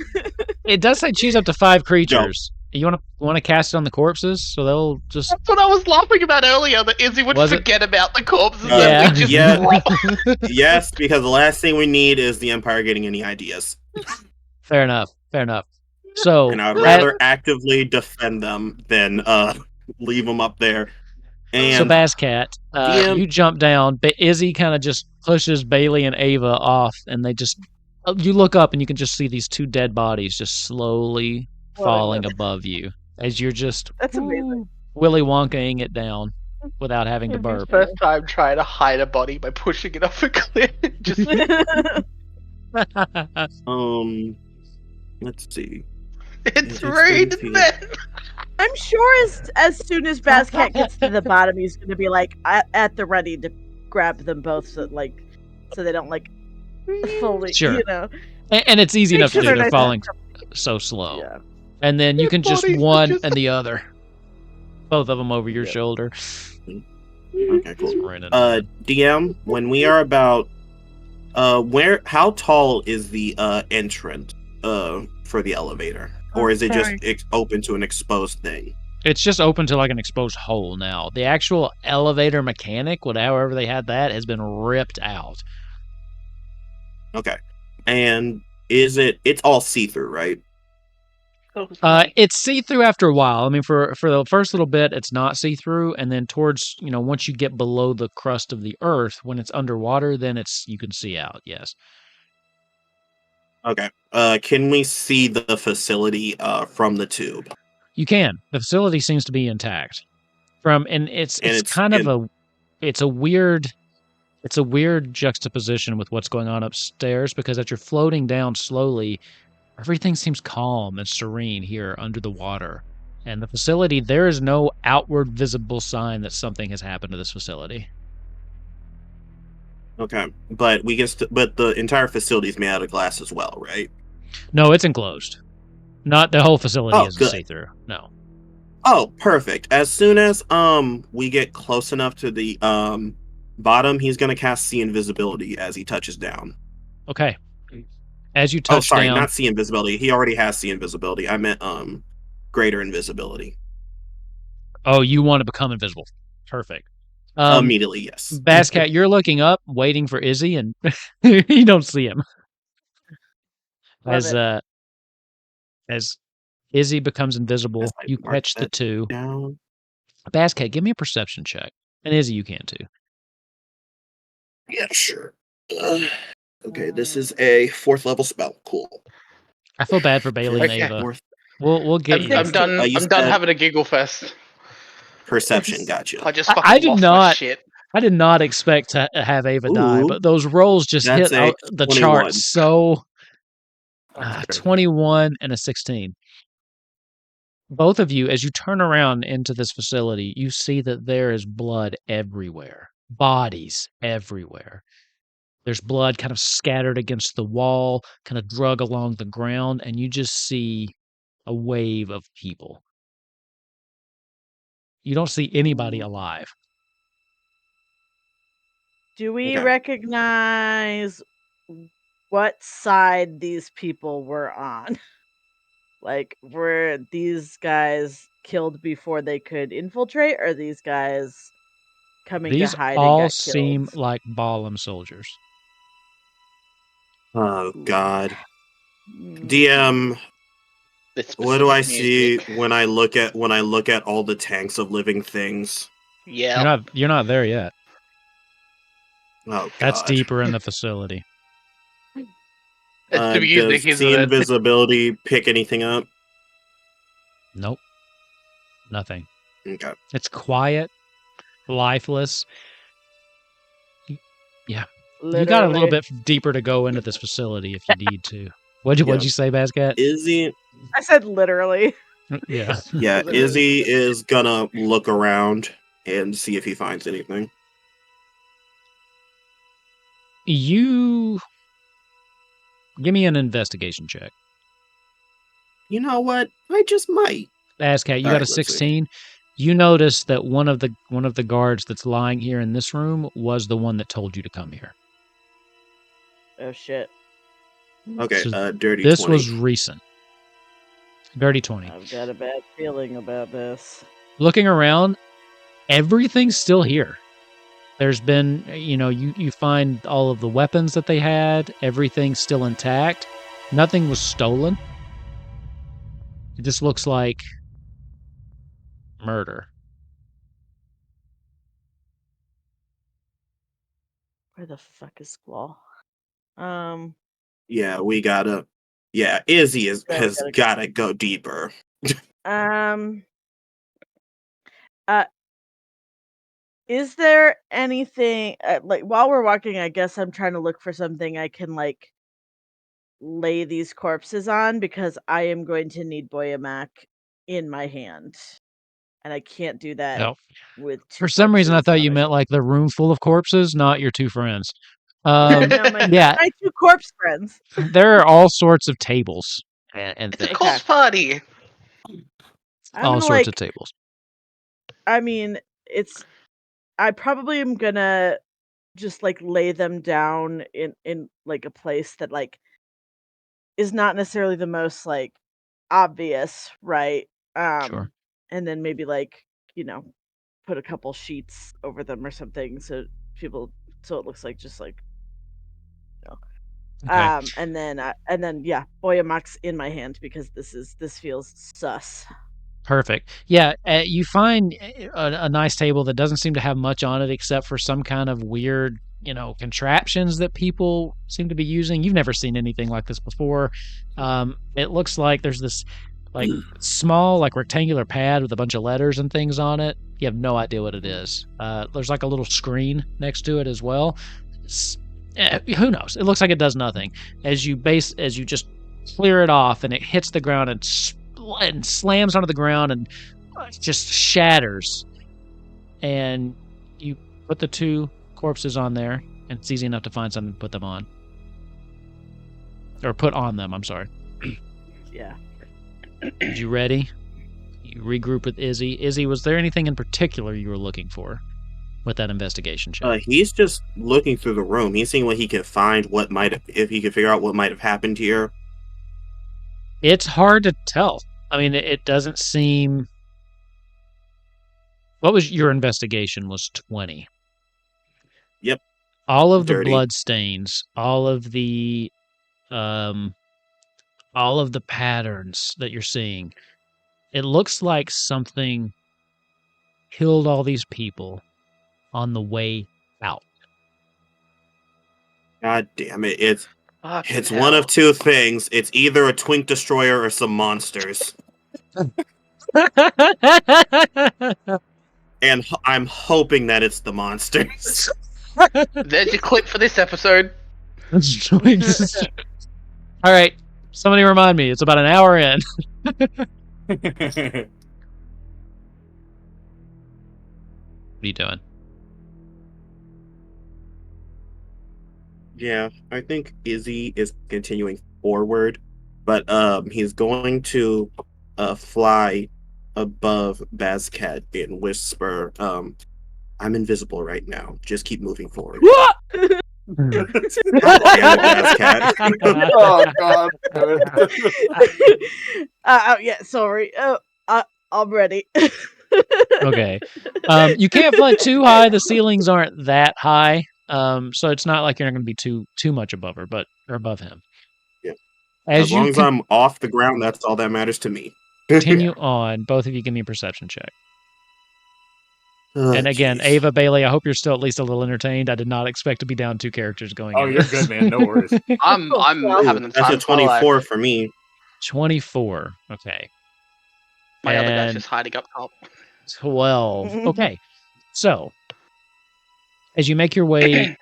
It does say choose up to 5 creatures. You want to cast it on the corpses, so they'll just. That's what I was laughing about earlier. That Izzy would forget about the corpses. Yeah. And we just Yeah. Yes, because the last thing we need is the Empire getting any ideas. Fair enough. So, and I'd rather actively defend them than leave them up there. And so Basscat, you jump down, but Izzy kind of just pushes Bailey and Ava off, and they just. You look up and you can just see these 2 dead bodies just slowly falling above you as you're just. That's amazing. Willy Wonka-ing it down without having to burp. First time trying to hide a body by pushing it off a cliff. Just let's see. It's raining men. I'm sure as soon as Bazcat gets to the bottom, he's going to be like at the ready to grab them both, so they don't fully, Sure. you know. And it's easy enough to do. sure They're they're falling so slow. Yeah. And then you can just bodies one just- and the other. Both of them over your shoulder. Okay, cool. Running. DM, when we are about how tall is the entrance for the elevator? Or is it just open to an exposed thing? It's just open to like an exposed hole now. The actual elevator mechanic, however they had that, has been ripped out. Okay. And it's all see-through, right? It's see-through after a while. I mean, for the first little bit, it's not see-through, and then towards, once you get below the crust of the earth, when it's underwater, then you can see out, yes. Okay. Can we see the facility from the tube? You can. The facility seems to be intact. It's a weird juxtaposition with what's going on upstairs, because as you're floating down slowly, everything seems calm and serene here under the water. And the facility, there is no outward visible sign that something has happened to this facility. Okay, but but the entire facility is made out of glass as well, right? No, it's enclosed. Not the whole facility isn't good. see-through. No. Oh, perfect. As soon as we get close enough to the bottom, he's gonna cast see invisibility as he touches down. Okay. As you touch down. Not see invisibility. He already has see invisibility. I meant greater invisibility. Oh, you want to become invisible. Perfect. Immediately, yes. Basscat, you're looking up, waiting for Izzy, and you don't see him. As Izzy becomes invisible, you catch the 2. Down. Basket, give me a perception check. And Izzy, you can too. Yeah, sure. Okay, this is a 4th level spell. Cool. I feel bad for Bailey and Okay. Ava. 4th We'll get you. I'm done. you I'm done said- having a giggle fest. Perception, gotcha. I just I fucking did lost not- my shit. I did not expect to have Ava die, Ooh. but those rolls just That's hit a out the 21. charts so... That's great. 21 and a 16. Both of you, as you turn around into this facility, you see that there is blood everywhere. Bodies everywhere. There's blood kind of scattered against the wall, kind of drug along the ground, and you just see a wave of people. You don't see anybody alive. Do we Okay. recognize what side these people were on? Like, were these guys killed before they could infiltrate, or are these guys coming These to hide and all got seem killed? like Balamb soldiers. Oh God. Mm. DM, This what do I specific see music. when I look at all the tanks of living things? Yeah. You're not there yet. Oh God. That's deeper in the facility. It's the music, Does isn't see it? invisibility pick anything up? Nope. Nothing. Okay. It's quiet, lifeless. Yeah. You got a little Literally. bit deeper to go into this facility if you need to. What'd you say, Basket? Izzy, I said literally. Yeah. yeah, Literally. Izzy is gonna look around and see if he finds anything. You give me an investigation check. You know what? I just might. Basket, you All got right, a let's see. 16. You notice that one of the guards that's lying here in this room was the one that told you to come here. Oh shit. Okay, So dirty this 20. was recent. Dirty 20. I've got a bad feeling about this. Looking around, everything's still here. There's been, you find all of the weapons that they had, everything's still intact. Nothing was stolen. It just looks like murder. Where the fuck is Squall? Yeah, we gotta. Yeah, Izzy has gotta- gotta go deeper. Is there anything like while we're walking? I guess I'm trying to look for something I can like lay these corpses on because I am going to need Boyamak in my hand, and I can't do that No. with two. For some reason, I corpses thought on you my meant shoulder. like the room full of corpses, not your two friends. No, Yeah, my two corpse friends. there are all sorts of tables and It's a things. corpse party. I'm All gonna sorts of like. tables. I mean, I probably am gonna just like lay them down in like a place that like is not necessarily the most like obvious, right? Sure. And then maybe like, put a couple sheets over them or something so it looks like just like Okay. and then yeah, Boyamak's in my hand because this feels sus. Perfect. Yeah, you find a nice table that doesn't seem to have much on it except for some kind of weird, contraptions that people seem to be using. You've never seen anything like this before. It looks like there's this like small, like rectangular pad with a bunch of letters and things on it. You have no idea what it is. There's like a little screen next to it as well. Who knows? It looks like it does nothing. As you just clear it off and it hits the ground and slams onto the ground and just shatters. And you put the two corpses on there, and it's easy enough to find something to put them on. Or put on them, I'm sorry. Yeah. You ready? You regroup with Izzy. Izzy, was there anything in particular you were looking for with that investigation check? He's just looking through the room. He's seeing what he can find, if he can figure out what might have happened here. It's hard to tell. I mean, it doesn't seem... What was your investigation? Was 20. Yep. All of the Dirty. blood stains, all of the patterns that you're seeing, it looks like something killed all these people on the way out. God damn it! It's Fucking one hell. of two things. It's either a twink destroyer or some monsters. And I'm hoping that it's the monsters. There's your clip for this episode. All right, somebody remind me. It's about an hour in. What are you doing? Yeah, I think Izzy is continuing forward, but he's going to fly above Bazcat and whisper, I'm invisible right now. Just keep moving forward. What? God damn it, Bazcat. Oh God! Yeah, sorry. I'm ready. Okay. You can't fly too high. The ceilings aren't that high. So it's not like you're not going to be too much above her, but or above him. Yeah. As As long you as I'm off the ground, that's all that matters to me. continue on, both of you give me a perception check. Oh, And again, geez. Ava, Bailey, I hope you're still at least a little entertained. I did not expect to be down 2 characters going. Oh, into you're this. good, man. No worries. I'm having the That's time a of my life. 24 for me. 24. Okay. My other guy's And just hiding up top. 12. Okay. So, as you make your way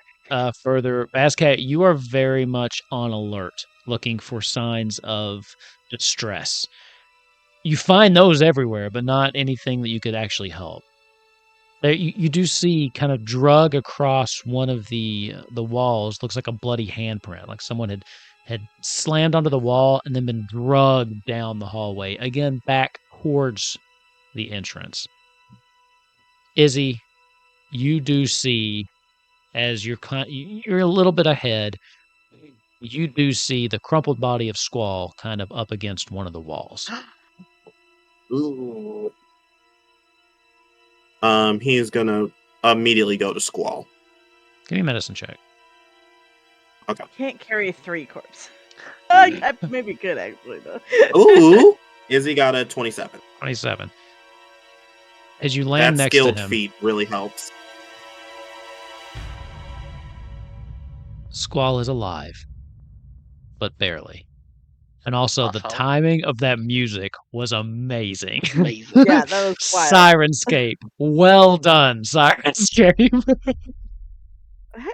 further, Bascat, you are very much on alert, looking for signs of distress. You find those everywhere, but not anything that you could actually help. There, you do see kind of drug across one of the walls. Looks like a bloody handprint, like someone had slammed onto the wall and then been drugged down the hallway again back towards the entrance. Izzy, you do see as you're a little bit ahead. You do see the crumpled body of Squall kind of up against one of the walls. Ooh. He's gonna immediately go to Squall. Give me a medicine check. Okay. Can't carry 3 corpses. I maybe could actually though. Ooh, Izzy got a 27. 27. As you land That next to skilled him, feat really helps. Squall is alive, but barely. And also, the Asshole. timing of that music was amazing. Amazing. Yeah, that was wild. Sirenscape. Well done, Sirenscape.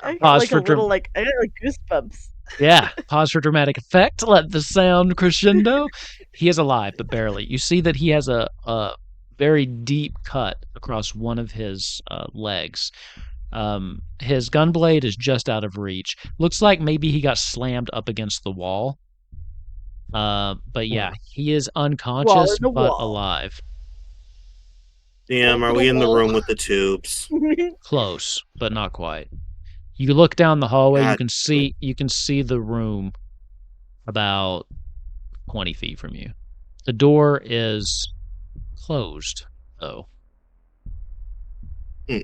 I got Pause like for a little I got like goosebumps. Yeah, pause for dramatic effect. Let the sound crescendo. He is alive, but barely. You see that he has a very deep cut across one of his legs. His gunblade is just out of reach. Looks like maybe he got slammed up against the wall. But yeah, he is unconscious the but wall. Damn, alive. are we in the room with the tubes? Close, but not quite. You look down the hallway, God. you can see the room about 20 feet from you. The door is closed, though. The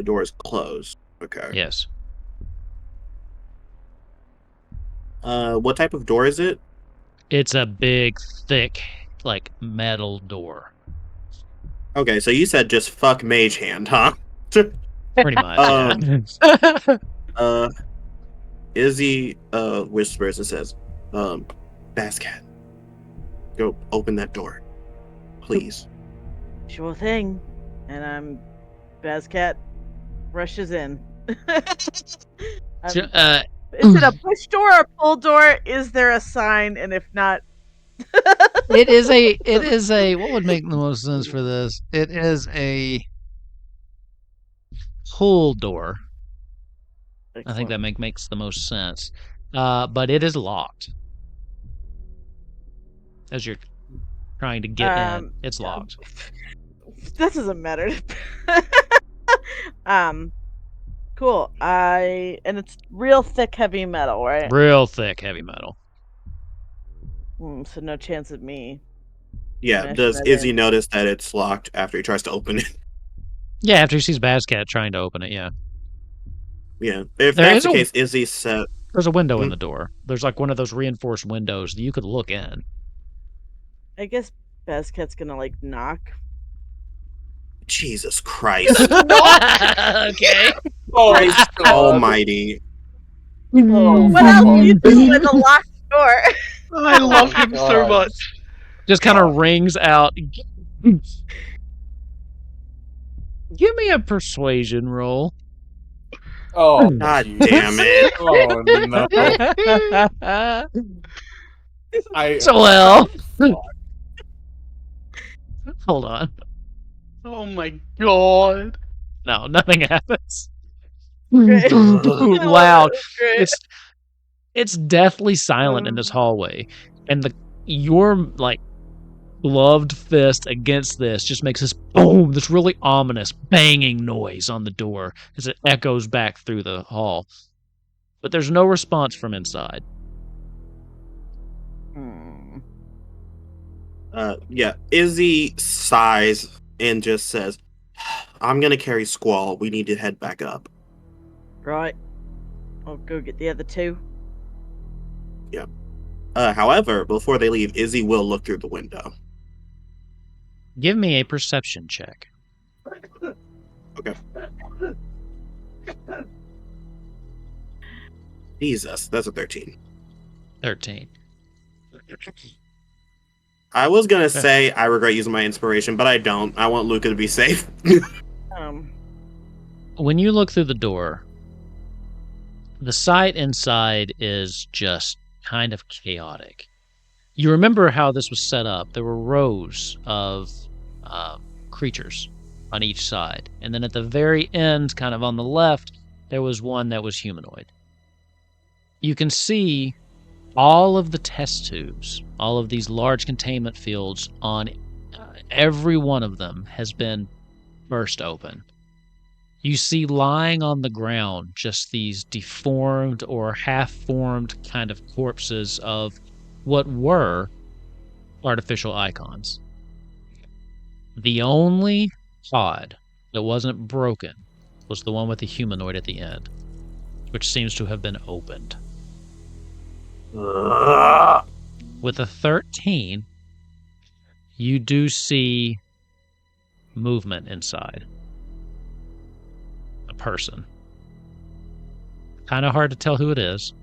door is closed. Okay. Yes. What type of door is it? It's a big, thick, like metal door. Okay, so you said just fuck mage hand, huh? Pretty much. Yeah. Izzy whispers and says, Bascat, go open that door. Please. Sure thing. And Bazcat rushes in. Is it a push door or a pull door? Is there a sign? And if not, It is a what would make the most sense for this? It is a pull door. I think that makes the most sense. But it is locked. As you're trying to get in, it's locked. This doesn't matter. Cool. And it's real thick, heavy metal, right? Real thick, heavy metal. So no chance of me. Yeah, Smash does that Izzy in. notice that it's locked after he tries to open it? Yeah, after he sees Bazcat trying to open it, yeah. Yeah. If There that's is the a- case, Izzy said, There's a window in the door. There's like one of those reinforced windows that you could look in. I guess Basquet's gonna like knock. Jesus Christ. Okay. Christ almighty. What else do you do with a locked door? I love him so much. Just kind of rings out. Give me a persuasion roll. Oh, God geez. damn it. Oh, no. Well. Hold on. Oh my god. No, nothing happens. Great. Loud. Great. It's deathly silent in this hallway, and your like gloved fist against this just makes this boom, this really ominous banging noise on the door as it echoes back through the hall. But there's no response from inside. Yeah, Izzy sighs and just says, I'm gonna carry Squall. We need to head back up. Right. I'll go get the other two. Yeah. However, before they leave, Izzy will look through the window. Give me a perception check. Okay. Jesus, that's a 13. 13. I was gonna say I regret using my inspiration, but I don't. I want Luca to be safe. When you look through the door, the sight inside is just kind of chaotic. You remember how this was set up. There were rows of creatures on each side. And then at the very end, kind of on the left, there was one that was humanoid. You can see all of the test tubes, all of these large containment fields on every one of them has been burst open. You see lying on the ground just these deformed or half-formed kind of corpses of what were artificial icons. The only pod that wasn't broken was the one with the humanoid at the end, which seems to have been opened. With a 13, you do see movement inside. A person. Kind of hard to tell who it is.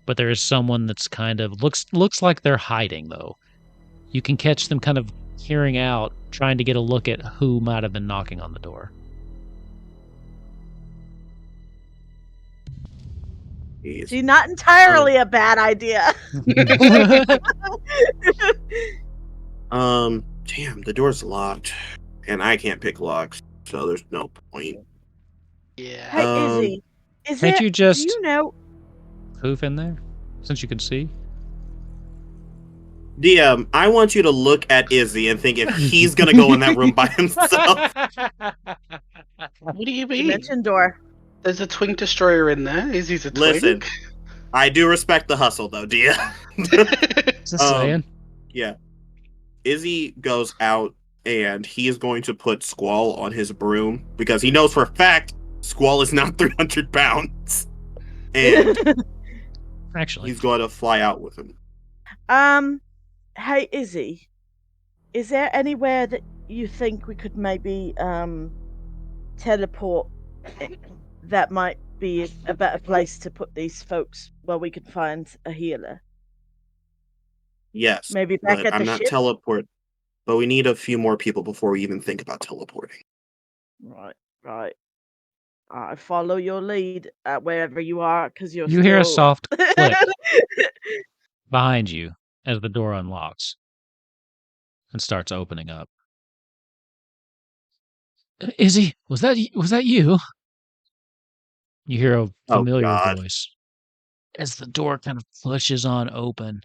But there is someone that's kind of looks like they're hiding, though. You can catch them kind of peering out, trying to get a look at who might have been knocking on the door. See, not entirely a bad idea. Damn, the door's locked, and I can't pick locks, so there's no point. Yeah. Hey, Izzy, Can't you just do you know? Hoof in there, since you can see? DM, I want you to look at Izzy and think if he's gonna go in that room by himself. What do you mean? Dimension door. There's a twink destroyer in there. Izzy's a twink. Listen, I do respect the hustle, though, DM. Just saying. Yeah. Izzy goes out and he is going to put Squall on his broom because he knows for a fact Squall is not 300 pounds. And Actually, he's going to fly out with him. Hey, Izzy, is there anywhere that you think we could maybe teleport that might be a better place to put these folks where we could find a healer? Yes. Maybe back at I'm the not ship? teleport, but we need a few more people before we even think about teleporting. Right. I follow your lead at wherever you are, because you're you hear a still- soft click behind you as the door unlocks and starts opening up. Izzy, was that you? You hear a familiar voice as the door kind of pushes on open,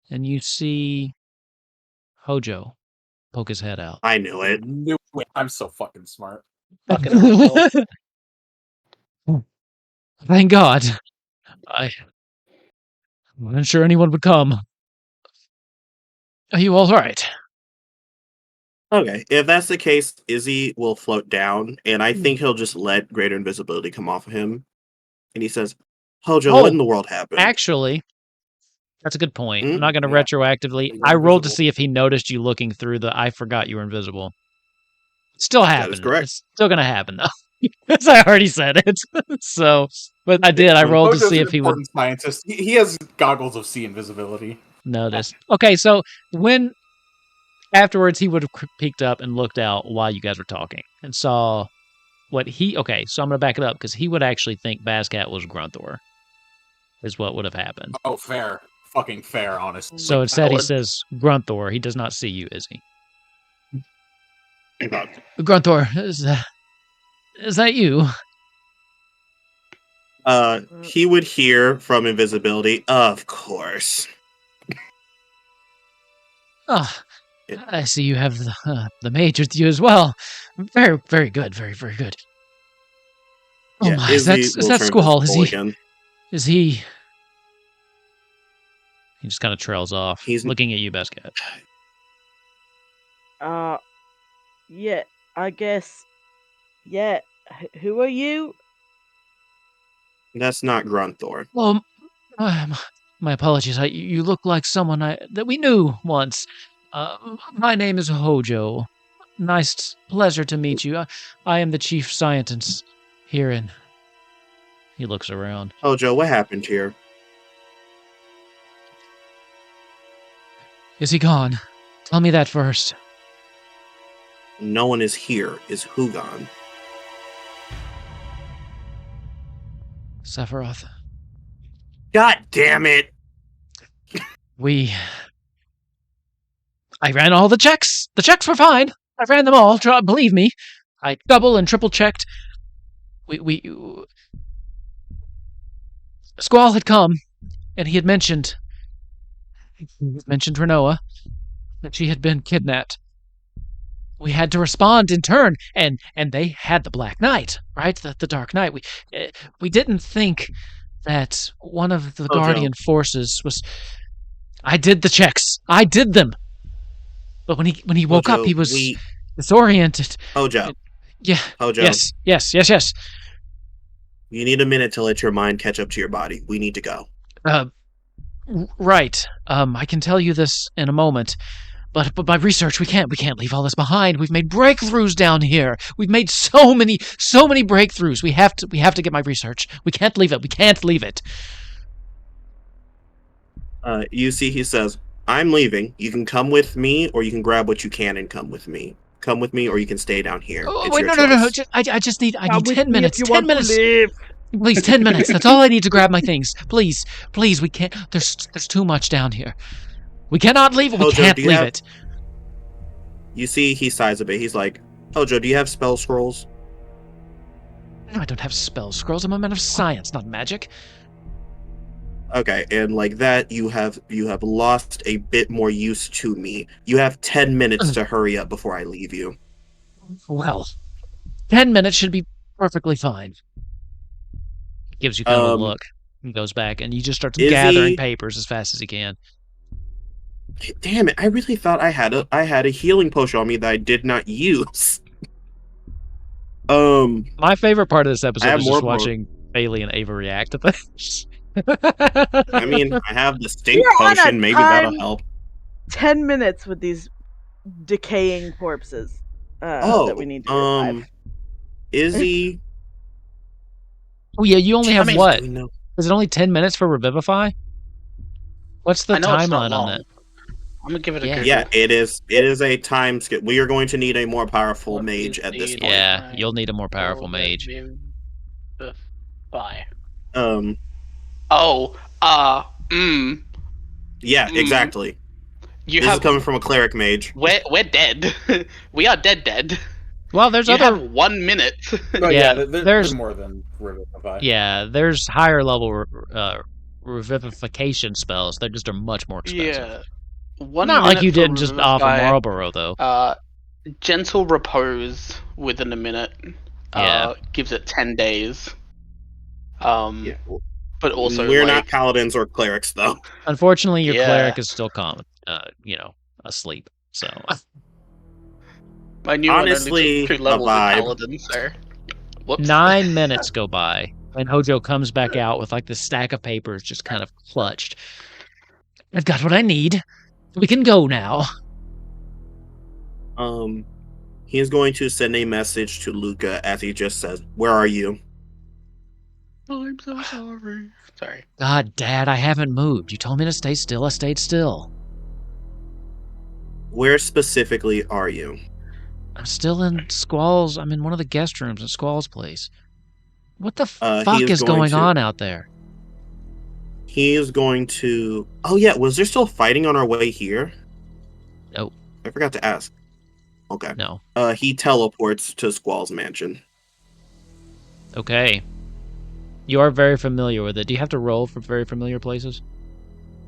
and you see Hojo poke his head out. I knew it. I'm so fucking smart. Thank God. I wasn't sure anyone would come. Are you all right? Okay, if that's the case, Izzy will float down, and I think he'll just let greater invisibility come off of him. And he says, Hojo, Oh, what in the world happened? Actually, that's a good point. I'm Hmm? not going to Yeah. retroactively. You I were rolled to invisible. see if he noticed you looking through the I forgot you were invisible. Still happened. correct. It's still going to happen, though. As I already said it. So, but I did. I rolled to Hojo's see an if he would important scientist. He has goggles of sea invisibility. notice. Okay, so when afterwards he would have peeked up and looked out while you guys were talking and saw what he. Okay, so I'm going to back it up because he would actually think Bascat was Grunthor, is what would have happened. Oh, fair. Fucking fair, honestly. So instead he valid. says Grunthor. He does not see you, is he? Grunthor, is that you? He would hear from invisibility, of course. Oh, I see you have the mage with you as well. Very, very good. Very, very good. Oh Yeah, my, is Izzy will that turn Squall? visible again. Is he? He just kind of trails off, He's- looking at you, Bascat. Yeah, I guess. Yeah, who are you? That's not Grunthor. Well, my apologies. You look like someone that we knew once. My name is Hojo. Nice, pleasure to meet you. I am the chief scientist here in. He looks around. Hojo, what happened here? Is he gone? Tell me that first. No one is here. Is who gone? Sephiroth. God damn it! I ran all the checks. The checks were fine. I ran them all. Believe me. I double and triple checked. Squall had come, and he had mentioned Renoa, that she had been kidnapped. We had to respond in turn, and they had the Black Knight, right? The Dark Knight. We didn't think that one of the Guardian forces was. I did the checks. I did them. But when he woke Hojo, up, he was disoriented. Hojo. Yeah. Hojo. Yes. You need a minute to let your mind catch up to your body. We need to go. Right. I can tell you this in a moment. But by research, we can't leave all this behind. We've made breakthroughs down here. We've made so many breakthroughs. We have to get my research. We can't leave it. We can't leave it. You see, he says, I'm leaving. You can come with me, or you can grab what you can and come with me. Come with me, or you can stay down here. Oh, wait, no. I need 10 minutes. 10 minutes. Please, 10 minutes. That's all I need to grab my things. Please, we can't. There's too much down here. We cannot leave it. We can't leave it. You see, he sighs a bit. He's like, Hojo, do you have spell scrolls? No, I don't have spell scrolls. I'm a man of science, not magic. Okay, and like that, you have lost a bit more use to me. You have 10 minutes to hurry up before I leave you. Well, 10 minutes should be perfectly fine. Gives you kind of a look and goes back, and he just starts gathering papers as fast as he can. Damn it! I really thought I had a healing potion on me that I did not use. My favorite part of this episode is just watching Bailey and Ava react to things. I mean, I have the stink potion. Maybe that'll help. 10 minutes with these decaying corpses. That we need to revive. Izzy. Oh yeah, you only have what? Know? Is it only 10 minutes for Revivify? What's the timeline on that? I'm gonna give it a Google. Yeah, it is. It is a time skip. We are going to need a more powerful mage at this point. Yeah, you'll need a more powerful mage. Bye. Yeah, exactly. This is coming from a cleric mage. We're dead. We are dead. Well, there's you other. Have 1 minute. There's more than Revivify. Yeah, there's higher level revivification spells. They just are much more expensive. Yeah. Not like you did just off of Marlborough, though. Gentle repose within a minute. Gives it 10 days. But also we're not paladins or clerics, though. Unfortunately, your cleric is still asleep. So. I knew honestly, 2 levels of paladin, sir. Whoops. 9 minutes go by, And Hojo comes back out with like this stack of papers just kind of clutched. I've got what I need. We can go now. He is going to send a message to Luca as he just says, "Where are you?" I'm so sorry. Sorry. God, Dad, I haven't moved. You told me to stay still. I stayed still. Where specifically are you? I'm still in Squall's. I'm in one of the guest rooms at Squall's place. What the He fuck is going to- on out there? He is going to... Oh yeah, was there still fighting on our way here? Nope. I forgot to ask. Okay. No. He teleports to Squall's mansion. Okay. You are very familiar with it. Do you have to roll for very familiar places?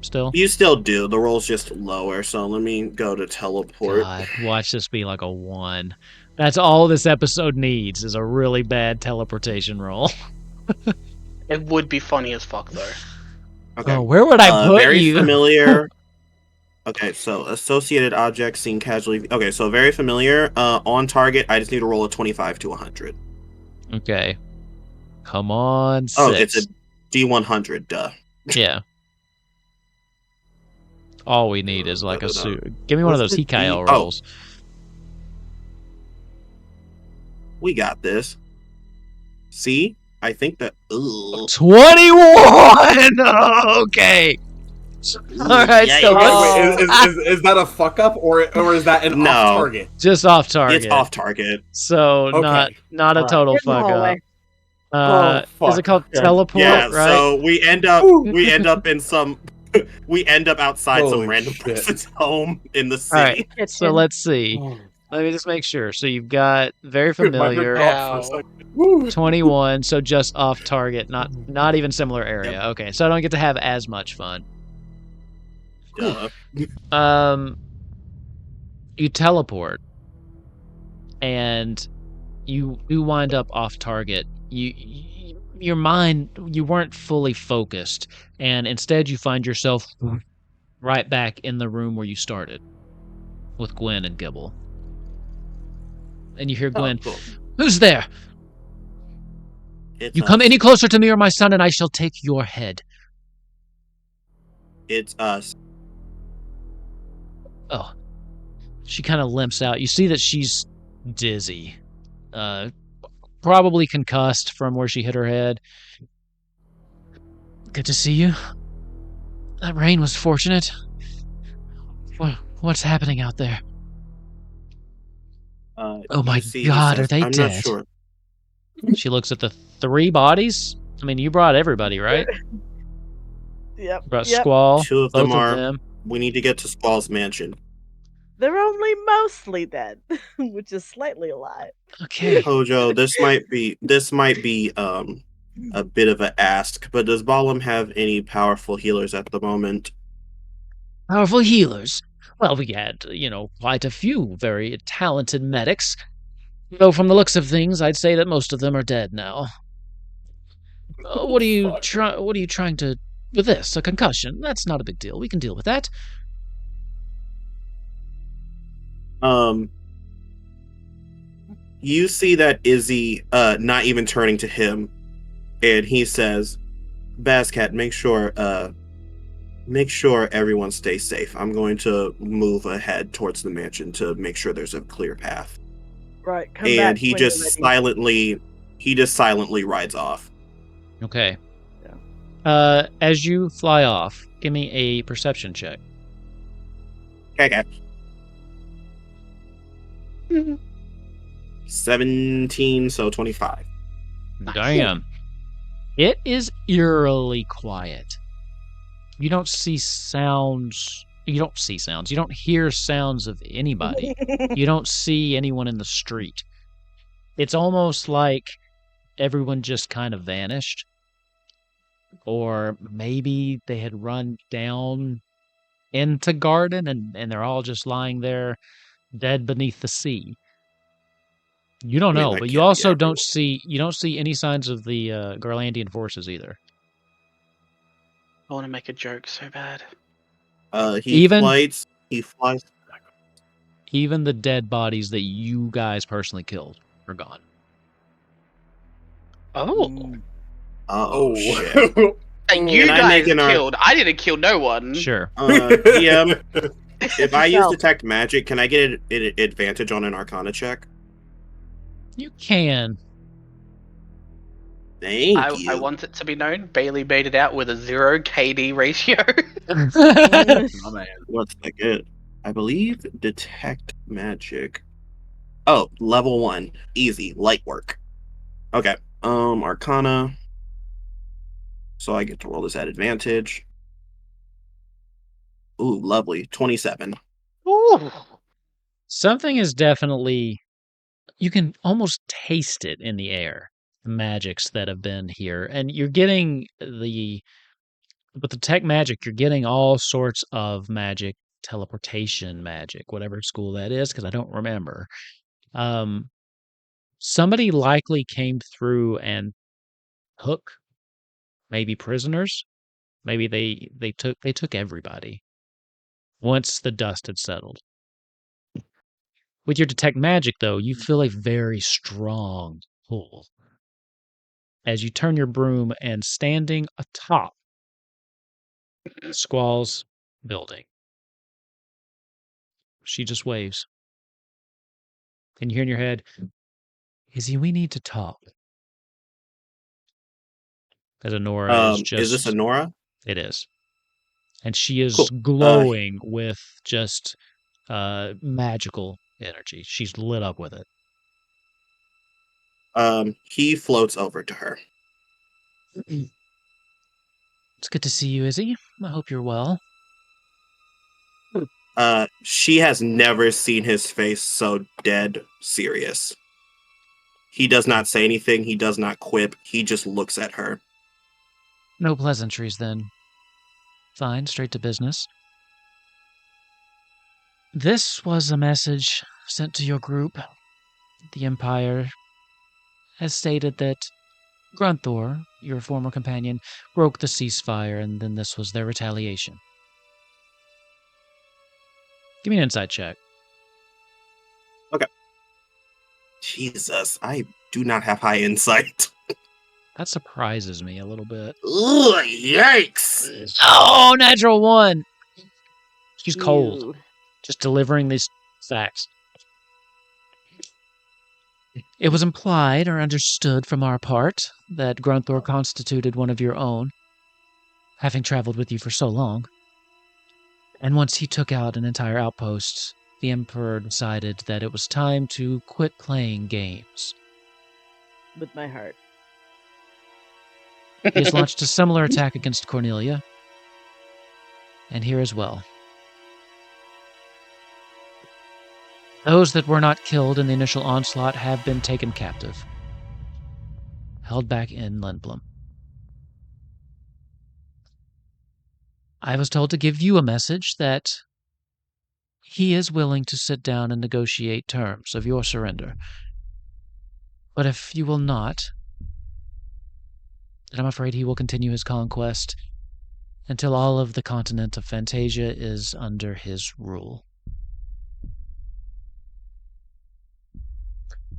Still? You still do. The roll's just lower, so let me go to teleport. God, watch this be like a 1. That's all this episode needs, is a really bad teleportation roll. It would be funny as fuck, though. Okay. Oh, where would I put very you? Familiar. Okay, so associated objects seen casually. Okay, so very familiar. On target, I just need to roll a 25 to 100. Okay. Come on, 6. Oh, it's a D100, duh. Yeah. All we need is like a suit. Give me one of those Hikael rolls. We got this. See? I think that... Ugh. 21! Okay. Alright, so wait, is that a fuck up or is that an off target? Just off target. It's off target. So Okay. not a total fuck up. Is it called teleport? Yeah, right? so we end up in some outside some random person's home in the city. Alright, so let's see. Let me just make sure. So you've got very familiar, 21, so just off target, not even similar area. Yep. Okay, so I don't get to have as much fun. You teleport, and you wind up off target. Your mind, you weren't fully focused, and instead you find yourself right back in the room where you started, with Gwen and Gibble. And you hear Gwen, cool. Who's there? You come any closer to me or my son, and I shall take your head. It's us. Oh. She kind of limps out. You see that she's dizzy. Probably concussed from where she hit her head. Good to see you. That rain was fortunate. What's happening out there? Oh my God, are they dead? I'm not sure. She looks at the 3 bodies. I mean, you brought everybody, right? Yep. Brought Squall. 2 of them are. We need to get to Squall's mansion. They're only mostly dead, which is slightly alive. Okay. Hojo, this might be a bit of an ask, but does Balamb have any powerful healers at the moment? Powerful healers? Well, we had, quite a few very talented medics. Though from the looks of things, I'd say that most of them are dead now. What are you trying to... With this, a concussion? That's not a big deal. We can deal with that. You see that Izzy, not even turning to him, and he says, Bazcat, make sure everyone stays safe. I'm going to move ahead towards the mansion to make sure there's a clear path. Right. Come and back he just silently rides off. Okay. Yeah. As you fly off, give me a perception check. Okay. 17, so 25. Damn. It is eerily quiet. You don't see sounds. You don't hear sounds of anybody. You don't see anyone in the street. It's almost like everyone just kind of vanished. Or maybe they had run down into Garden and they're all just lying there dead beneath the sea. You don't know, but you also don't see any signs of the Garlandian forces either. I want to make a joke so bad. He flies. Even the dead bodies that you guys personally killed are gone. Oh. Oh shit! And you guys killed. I didn't kill no one. Sure. DM, if I use detect magic, can I get an advantage on an Arcana check? You can. Thank you. I want it to be known, Bailey made it out with a 0 KD ratio. Oh, man. What's that good? I believe detect magic. Oh, level 1. Easy. Light work. Okay. Arcana. So I get to roll this at advantage. Ooh, lovely. 27. Ooh. Something is definitely... You can almost taste it in the air. The magics that have been here. And you're getting with the tech magic, you're getting all sorts of magic, teleportation magic, whatever school that is, because I don't remember. Somebody likely came through and took maybe prisoners. Maybe they took everybody once the dust had settled. With your detect magic, though, you feel a very strong pull as you turn your broom and standing atop Squall's building. She just waves. And you hear in your head, Izzy, we need to talk. As Honora is just... Is this Honora? It is. And she is Cool. glowing with just magical energy. She's lit up with it. He floats over to her. It's good to see you, Izzy. I hope you're well. She has never seen his face so dead serious. He does not say anything. He does not quip. He just looks at her. No pleasantries, then. Fine, straight to business. This was a message sent to your group. The Empire has stated that Grunthor, your former companion, broke the ceasefire, and then this was their retaliation. Give me an insight check. Okay. Jesus, I do not have high insight. That surprises me a little bit. Ugh, yikes! Oh, natural 1! She's Ew. cold. Just delivering these facts. It was implied or understood from our part that Grunthor constituted one of your own, having traveled with you for so long. And once he took out an entire outpost, the Emperor decided that it was time to quit playing games. With my heart. He has launched a similar attack against Cornelia, and here as well. Those that were not killed in the initial onslaught have been taken captive, held back in Lindblom. I was told to give you a message that he is willing to sit down and negotiate terms of your surrender. But if you will not, then I'm afraid he will continue his conquest until all of the continent of Fantasia is under his rule.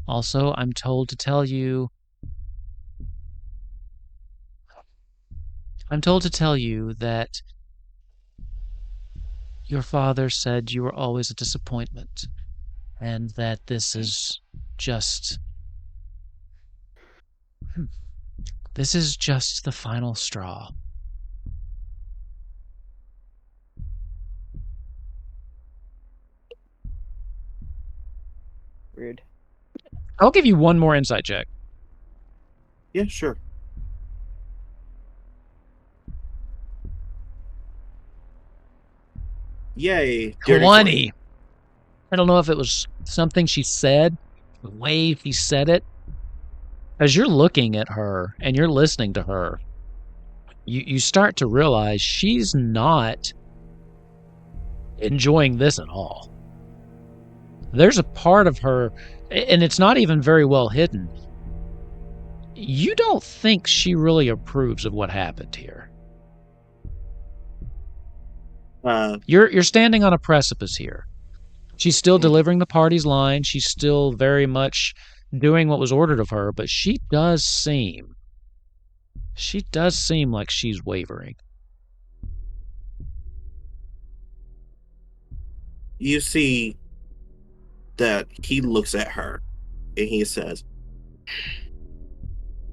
Also, I'm told to tell you that your father said you were always a disappointment, and that this is just the final straw. Rude. I'll give you one more insight check. Yeah, sure. Yay. 20. I don't know if it was something she said, the way he said it. As you're looking at her and you're listening to her, you start to realize she's not enjoying this at all. There's a part of her, and it's not even very well hidden. You don't think she really approves of what happened here. You're standing on a precipice here. She's still delivering the party's line. She's still very much doing what was ordered of her, but she does seem She does seem like she's wavering. You see that he looks at her and he says,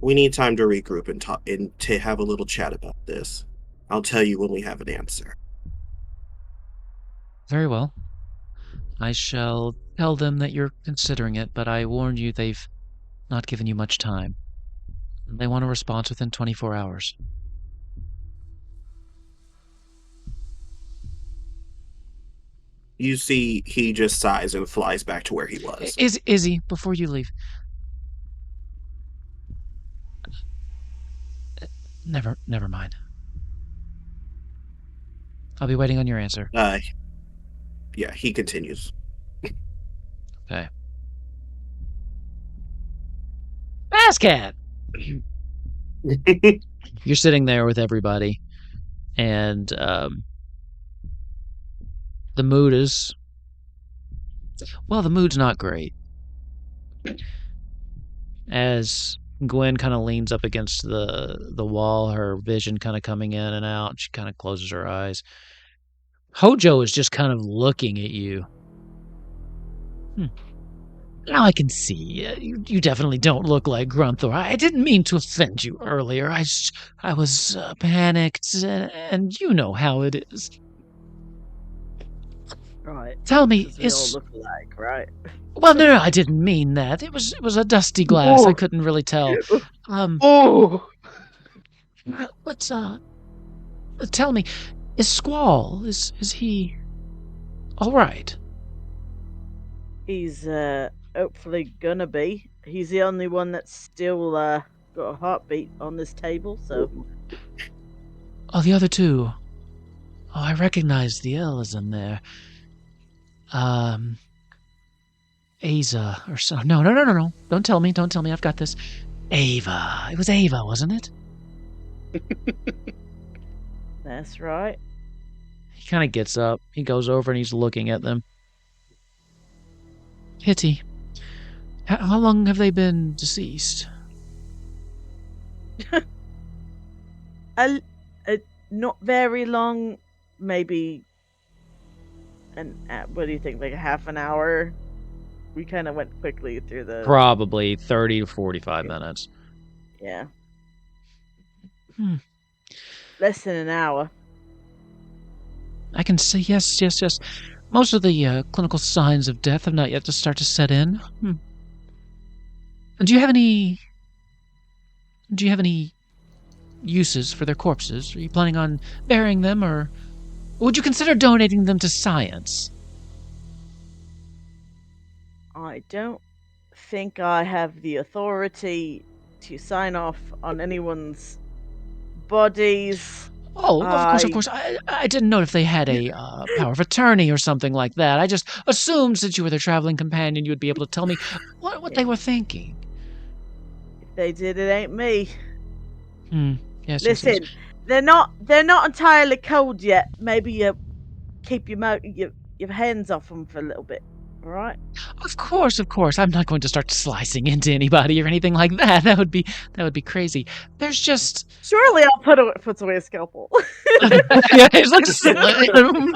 "We need time to regroup and talk and to have a little chat about this. I'll tell you when we have an answer." Very well. I shall tell them that you're considering it, but I warn you they've not given you much time. They want a response within 24 hours. You see he just sighs and flies back to where he was. Izzy, before you leave. Never mind. I'll be waiting on your answer. Yeah, he continues. Okay. Basscat! You're sitting there with everybody, and the mood's not great. As Gwen kind of leans up against the wall, her vision kind of coming in and out, she kind of closes her eyes. Hojo is just kind of looking at you. Now I can see. You definitely don't look like Grunthor. I didn't mean to offend you earlier. I was panicked, and you know how it is. Right. Tell me, We all look alike, right? Well, no, I didn't mean that. It was a dusty glass. I couldn't really tell. What's tell me, is Squall? Is he all right? He's hopefully gonna be. He's the only one that's still got a heartbeat on this table, so. Oh, the other two. Oh, I recognize the L's in there. Aza or so. No. Don't tell me. I've got this. Ava. It was Ava, wasn't it? That's right. He kind of gets up. He goes over and he's looking at them. Hitty, how long have they been deceased? Not very long. Maybe. What do you think? Like a half an hour? We kind of went quickly through the. Probably 30 to 45 minutes. Yeah. Less than an hour. I can say yes. Most of the clinical signs of death have not yet to start to set in. Do you have any uses for their corpses? Are you planning on burying them, or would you consider donating them to science? I don't think I have the authority to sign off on anyone's bodies. Oh, of course. I didn't know if they had a power of attorney or something like that. I just assumed since you were their traveling companion, you would be able to tell me what they were thinking. If they did, it ain't me. Yes. Listen, yes. they're not entirely cold yet. Maybe you keep your hands off them for a little bit. All right. Of course. I'm not going to start slicing into anybody or anything like that. That would be crazy. There's just surely I'll puts away a scalpel. Yeah, he's like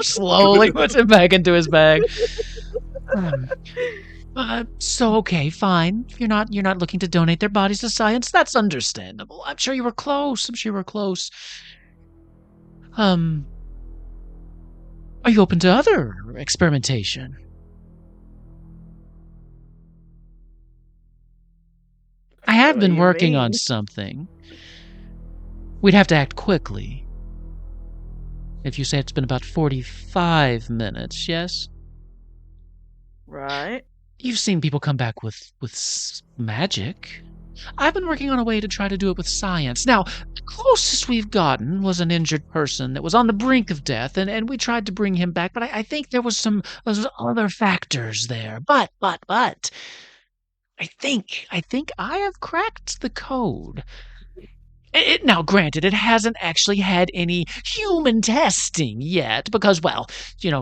slowly puts it back into his bag. So okay, fine. You're not looking to donate their bodies to science. That's understandable. I'm sure you were close. Are you open to other experimentation? I have been working on something. We'd have to act quickly. If you say it's been about 45 minutes, yes? Right. You've seen people come back with magic. I've been working on a way to try to do it with science. Now, the closest we've gotten was an injured person that was on the brink of death, and we tried to bring him back, but I think there was some other factors there. But I think I have cracked the code. Now, granted, it hasn't actually had any human testing yet because, well,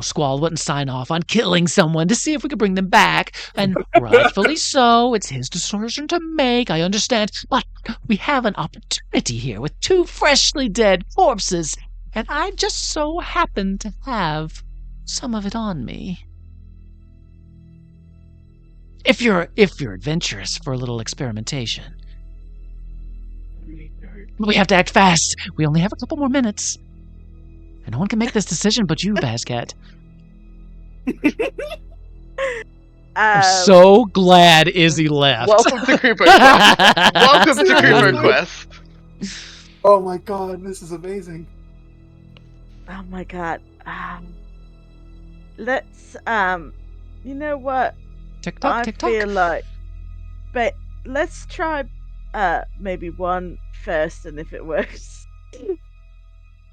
Squall wouldn't sign off on killing someone to see if we could bring them back, and rightfully so. It's his decision to make, I understand, but we have an opportunity here with 2 freshly dead corpses, and I just so happen to have some of it on me. If you're adventurous for a little experimentation. We have to act fast. We only have a couple more minutes. And no one can make this decision but you, Bazcat. I'm so glad Izzy left. Welcome to Kupo Quest. Welcome to Kupo Quest. Oh my god, this is amazing. Oh my god. Let's you know what? TikTok. I feel like, but let's try maybe one first, and if it works,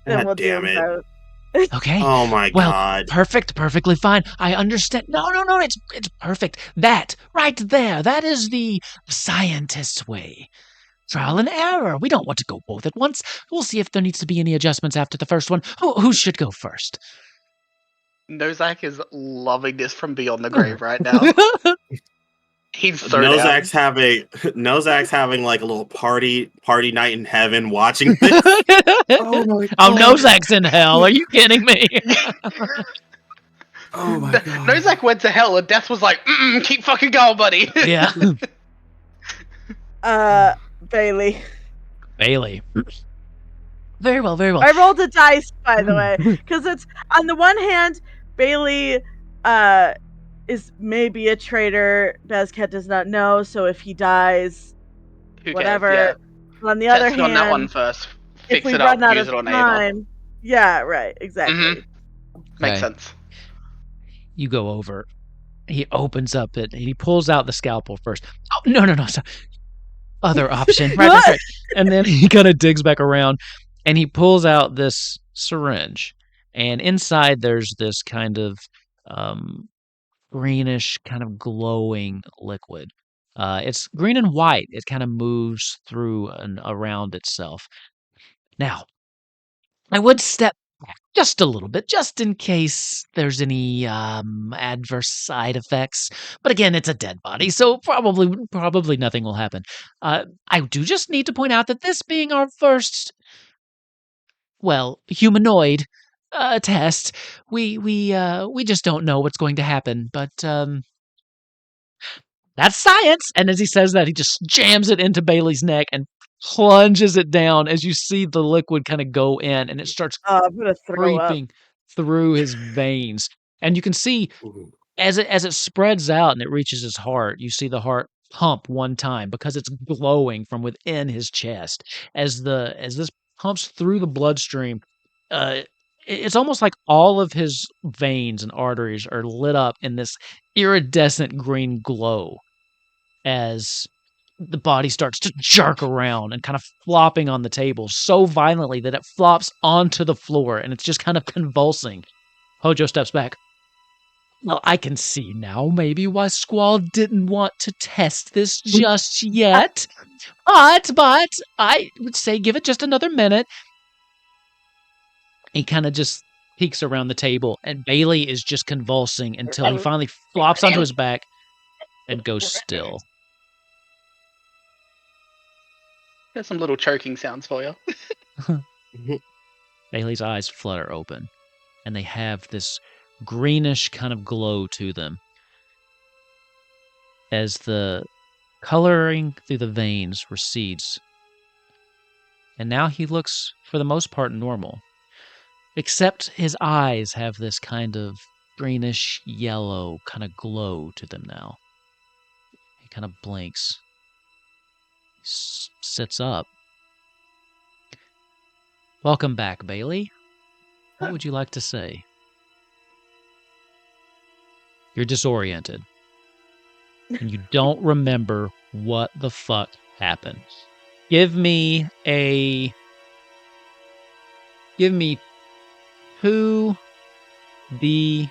then we'll damn do it. both. Okay. Oh my god. Perfectly fine. I understand. No, it's perfect. That right there, that is the scientist's way. Trial and error. We don't want to go both at once. We'll see if there needs to be any adjustments after the first one. Who should go first? Nozak is loving this from beyond the grave right now. He's so Nozak's having like a little party night in heaven watching this. Oh my god. Oh, Nozak's in hell. Are you kidding me? Oh my god. Nozak went to hell and Death was like, keep fucking going, buddy. Yeah. Bailey. Very well. I rolled a dice, by the way, because it's on the one hand, Bailey is maybe a traitor. Bazcat does not know, so if he dies, whatever. Yeah. On the other hand, on that one first. If Fix we it run up, out use of it on time, yeah, right, exactly. Makes Okay. sense. You go over. He opens up it. He pulls out the scalpel first. Oh, no. Sorry. Other option. Right. And then he kind of digs back around and he pulls out this syringe. And inside there's this kind of greenish, kind of glowing liquid. It's green and white. It kind of moves through and around itself. Now, I would step back just a little bit, just in case there's any adverse side effects. But again, it's a dead body, so probably nothing will happen. I do just need to point out that this being our first, humanoid test, we just don't know what's going to happen. But that's science. And as he says that, he just jams it into Bailey's neck and plunges it down as you see the liquid kind of go in and it starts I'm gonna throw up. creeping through his veins. And you can see as it spreads out and it reaches his heart, you see the heart pump one time because it's glowing from within his chest. As this pumps through the bloodstream, it's almost like all of his veins and arteries are lit up in this iridescent green glow as the body starts to jerk around and kind of flopping on the table so violently that it flops onto the floor and it's just kind of convulsing. Hojo steps back. Well, I can see now maybe why Squall didn't want to test this just yet. But I would say give it just another minute. He kind of just peeks around the table and Bailey is just convulsing until he finally flops onto his back and goes still. There's some little choking sounds for you. Bailey's eyes flutter open, and they have this greenish kind of glow to them as the coloring through the veins recedes. And now he looks, for the most part, normal. Except his eyes have this kind of greenish yellow kind of glow to them now. He kind of blinks. Sits up. Welcome back, Bailey. What would you like to say? You're disoriented. And you don't remember what the fuck happened. Give me 2 D10s.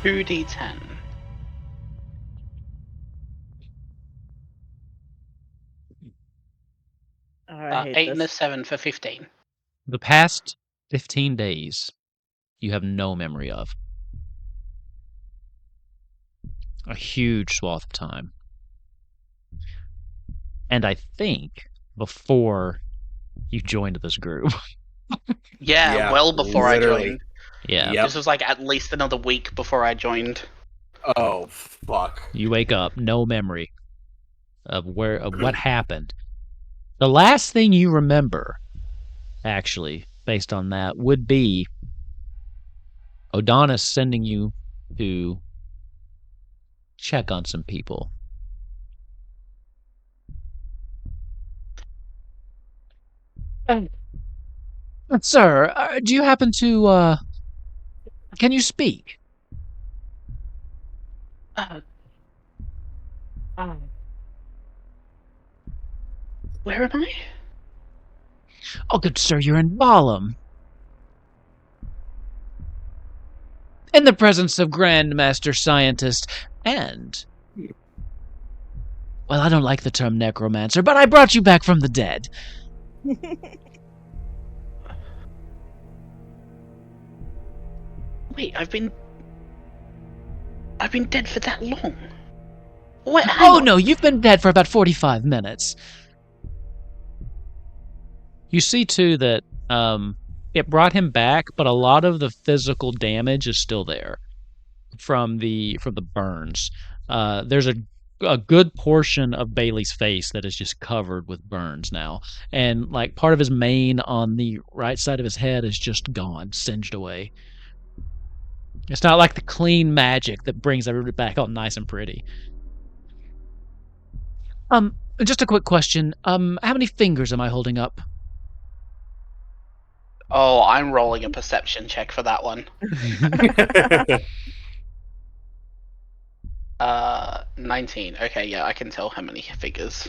2d10. Oh, I hate 8 and a this. 7 for 15. The past 15 days, you have no memory of. A huge swath of time. And I think before you joined this group. Yeah, well before literally. I joined. Yeah. Yep. This was like at least another week before I joined. Oh, fuck. You wake up, no memory of what happened. The last thing you remember, actually, based on that, would be Odonis sending you to check on some people. Sir, do you happen to, can you speak? Where am I? Oh, good sir, you're in Balamb. In the presence of Grandmaster Scientist and... Well, I don't like the term necromancer, but I brought you back from the dead. Wait, I've been dead for that long. Wait, No, you've been dead for about 45 minutes. You see, too, that it brought him back, but a lot of the physical damage is still there from the burns. There's a good portion of Bailey's face that is just covered with burns now, and like part of his mane on the right side of his head is just gone, singed away. It's not like the clean magic that brings everybody back all nice and pretty. Just a quick question. How many fingers am I holding up? Oh, I'm rolling a perception check for that one. 19. Okay, yeah, I can tell how many figures.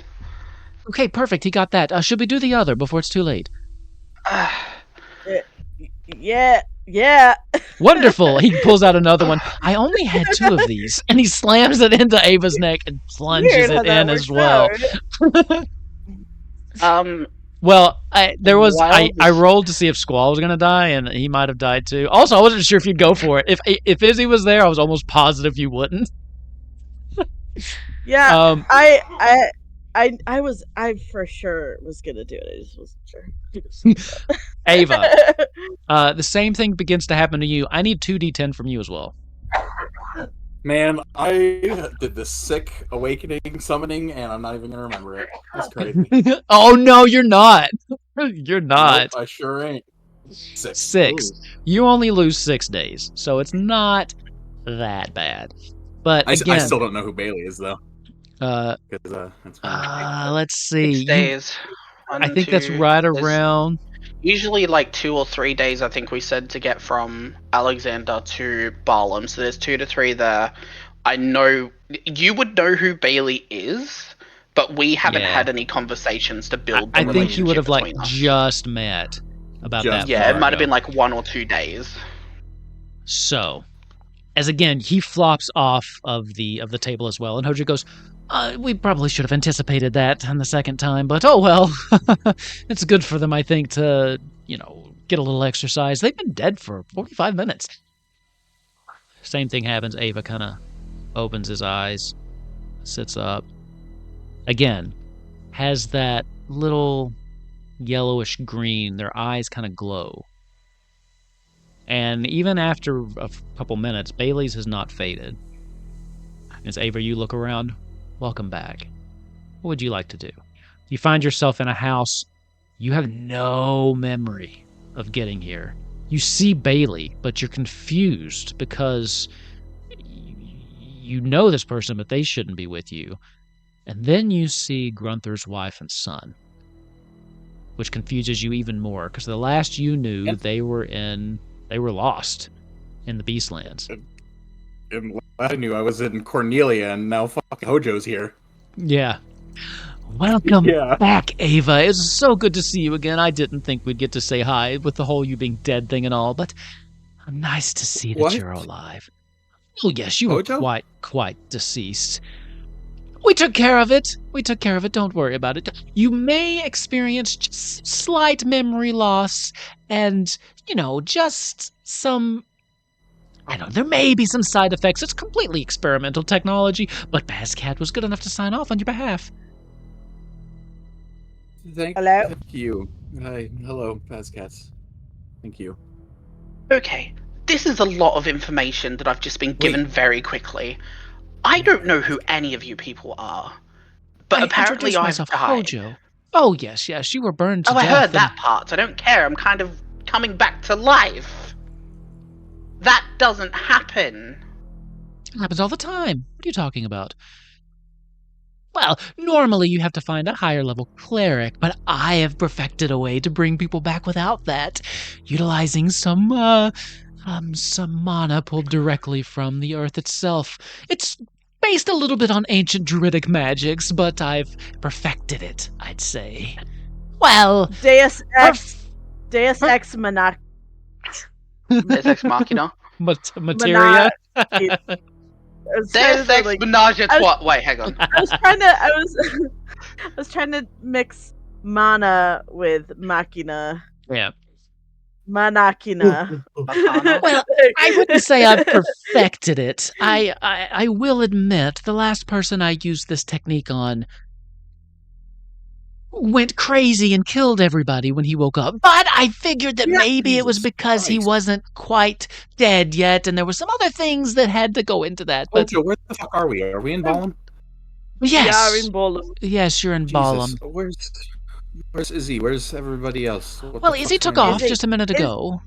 Okay, perfect. He got that. Should we do the other before it's too late? Yeah. Wonderful. He pulls out another one. I only had 2 of these, and he slams it into Ava's neck and plunges it in as well. Well, I rolled to see if Squall was gonna die, and he might have died too. Also, I wasn't sure if you'd go for it. If Izzy was there, I was almost positive you wouldn't. Yeah, I for sure was gonna do it. I just wasn't sure. Ava, the same thing begins to happen to you. I need 2d10 from you as well. Man, I did this sick awakening summoning, and I'm not even gonna remember it. That's crazy. Oh no, you're not. You're not. Nope, I sure ain't. 6. Ooh. You only lose 6 days, so it's not that bad. But again, I still don't know who Bailey is though. Let's see. 6 days. I think that's right around. Usually like 2 or 3 days, I think we said, to get from Alexander to Balamb. So there's 2 to 3 there. I know you would know who Bailey is, but we haven't had any conversations to build. I think you would have like just met about that. Yeah, it might have been like 1 or 2 days. So, as again, he flops off of the table as well, and Hojo goes, we probably should have anticipated that on the second time, but oh well. It's good for them, I think, to, get a little exercise. They've been dead for 45 minutes. Same thing happens. Ava kind of opens his eyes, sits up. Again, has that little yellowish green. Their eyes kind of glow. And even after a couple minutes, Bailey's has not faded. As Ava, you look around, welcome back. What would you like to do? You find yourself in a house. You have no memory of getting here. You see Bailey, but you're confused because you know this person, but they shouldn't be with you. And then you see Grunther's wife and son, which confuses you even more because the last you knew, they were lost in the Beastlands. And last I knew, I was in Cornelia, and now fucking Hojo's here. Yeah. Welcome back, Ava. It's so good to see you again. I didn't think we'd get to say hi with the whole you being dead thing and all, but nice to see that you're alive. Oh, yes, you were quite deceased. We took care of it. Don't worry about it. You may experience just slight memory loss and, just some... I don't know, there may be some side effects. It's completely experimental technology, but Bazcat was good enough to sign off on your behalf. Thank Hello? you. Hi. Hello, Bazcats. Thank you. Okay, this is a lot of information that I've just been given very quickly. I don't know who any of you people are, but I apparently introduced I've myself, died. Hojo. Oh, yes, you were burned to Oh, I death. heard that part. I don't care. I'm kind of coming back to life. That doesn't happen. It happens all the time. What are you talking about? Well, normally you have to find a higher level cleric, but I have perfected a way to bring people back without that, utilizing some mana pulled directly from the earth itself. It's based a little bit on ancient druidic magics, but I've perfected it, I'd say. Well, Deus Ex Machina. Deus Ex Machina. Materia. Deus Ex Menage a Trois. Wait, hang on. I was trying to mix mana with machina. Yeah. Manakina. Well, I wouldn't say I've perfected it. I will admit, the last person I used this technique on went crazy and killed everybody when he woke up. But I figured that maybe it was because he wasn't quite dead yet, and there were some other things that had to go into that. But Ojo, where the fuck are we? Are we in Balamb? yes, yeah, in Balamb. Yes, you're in Balamb. Where's Izzy? Where's everybody else? Well, Izzy took off just a minute ago.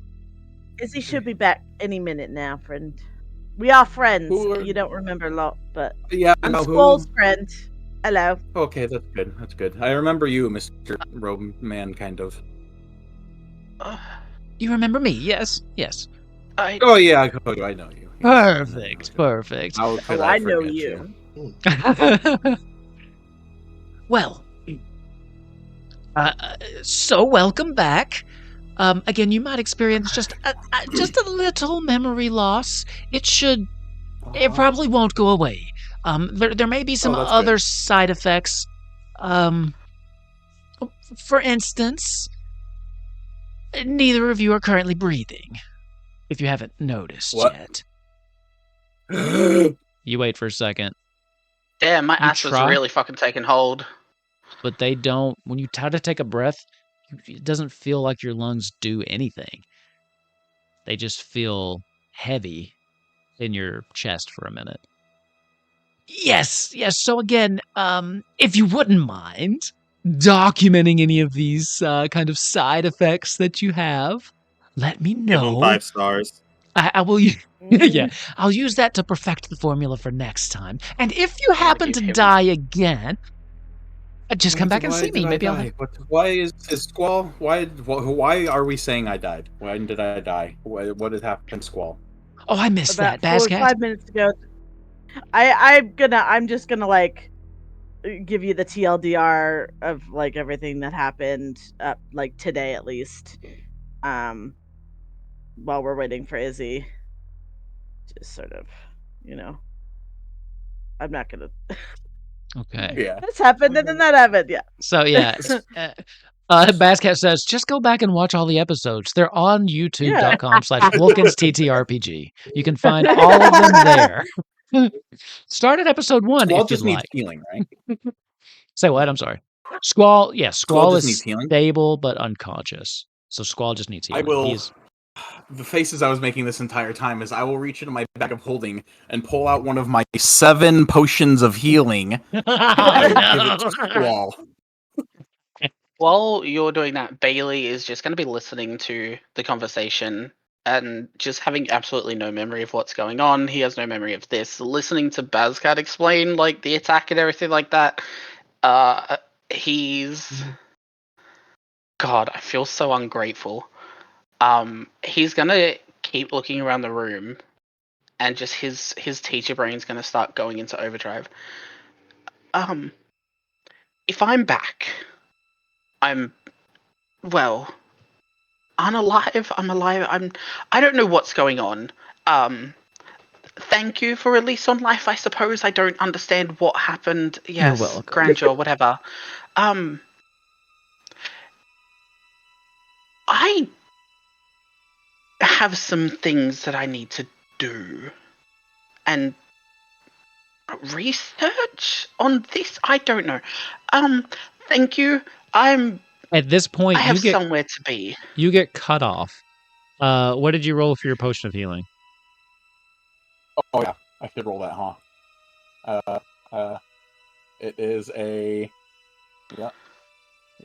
Izzy should be back any minute now, friend. We are friends. You don't remember a lot, but yeah, I'm Squall's friend. Hello. Okay, that's good. That's good. I remember you, Mr. Roman, kind of. You remember me? Yes. Oh yeah, I know you. Perfect. How could I know forget you. Well, so welcome back. Again, you might experience just a little memory loss. It probably won't go away. There may be some other side effects. For instance, neither of you are currently breathing, if you haven't noticed yet. You wait for a second. Damn, my ass was really fucking taking hold. But they don't. When you try to take a breath, it doesn't feel like your lungs do anything. They just feel heavy in your chest for a minute. Yes. So again, if you wouldn't mind documenting any of these kind of side effects that you have, let me know. Give them 5 stars. I will. Yeah, I'll use that to perfect the formula for next time. And if you happen to die again, just come back and see me. Maybe I'll. Why is Squall? Why are we saying I died? When did I die? What has happened, Squall? Oh, I missed About that, Bazcat. 5 minutes ago. I'm just gonna like give you the TLDR of like everything that happened like today at least. While we're waiting for Izzy. Just sort of, I'm not gonna. Okay. Yeah. This happened and then that happened. Yeah. So yeah, Bazcat says just go back and watch all the episodes. They're on YouTube.com/Wilkins TTRPG. You can find all of them there. Start at episode 1 Squall if you'd just needs like. healing, right? Say what? I'm sorry. Squall. Yeah, Squall just is needs healing? stable but unconscious. So Squall just needs healing. I will. The faces I was making this entire time is I will reach into my bag of holding and pull out one of my 7 potions of healing. And I will give it to Squall. While you're doing that, Bailey is just going to be listening to the conversation and just having absolutely no memory of what's going on. He has no memory of this. Listening to Bazcat explain like the attack and everything like that. He's... God, I feel so ungrateful. He's gonna keep looking around the room, and just his teacher brain's gonna start going into overdrive. If I'm back, I'm unalive. I'm alive. I don't know what's going on. thank you for release on life, I suppose. I don't understand what happened. Yes, You're welcome. grandeur, whatever. I have some things that I need to do. And research on this? I don't know. Thank you. At this point, I have somewhere to be. You get cut off. What did you roll for your potion of healing? Oh yeah, I should roll that, huh? It is a yeah,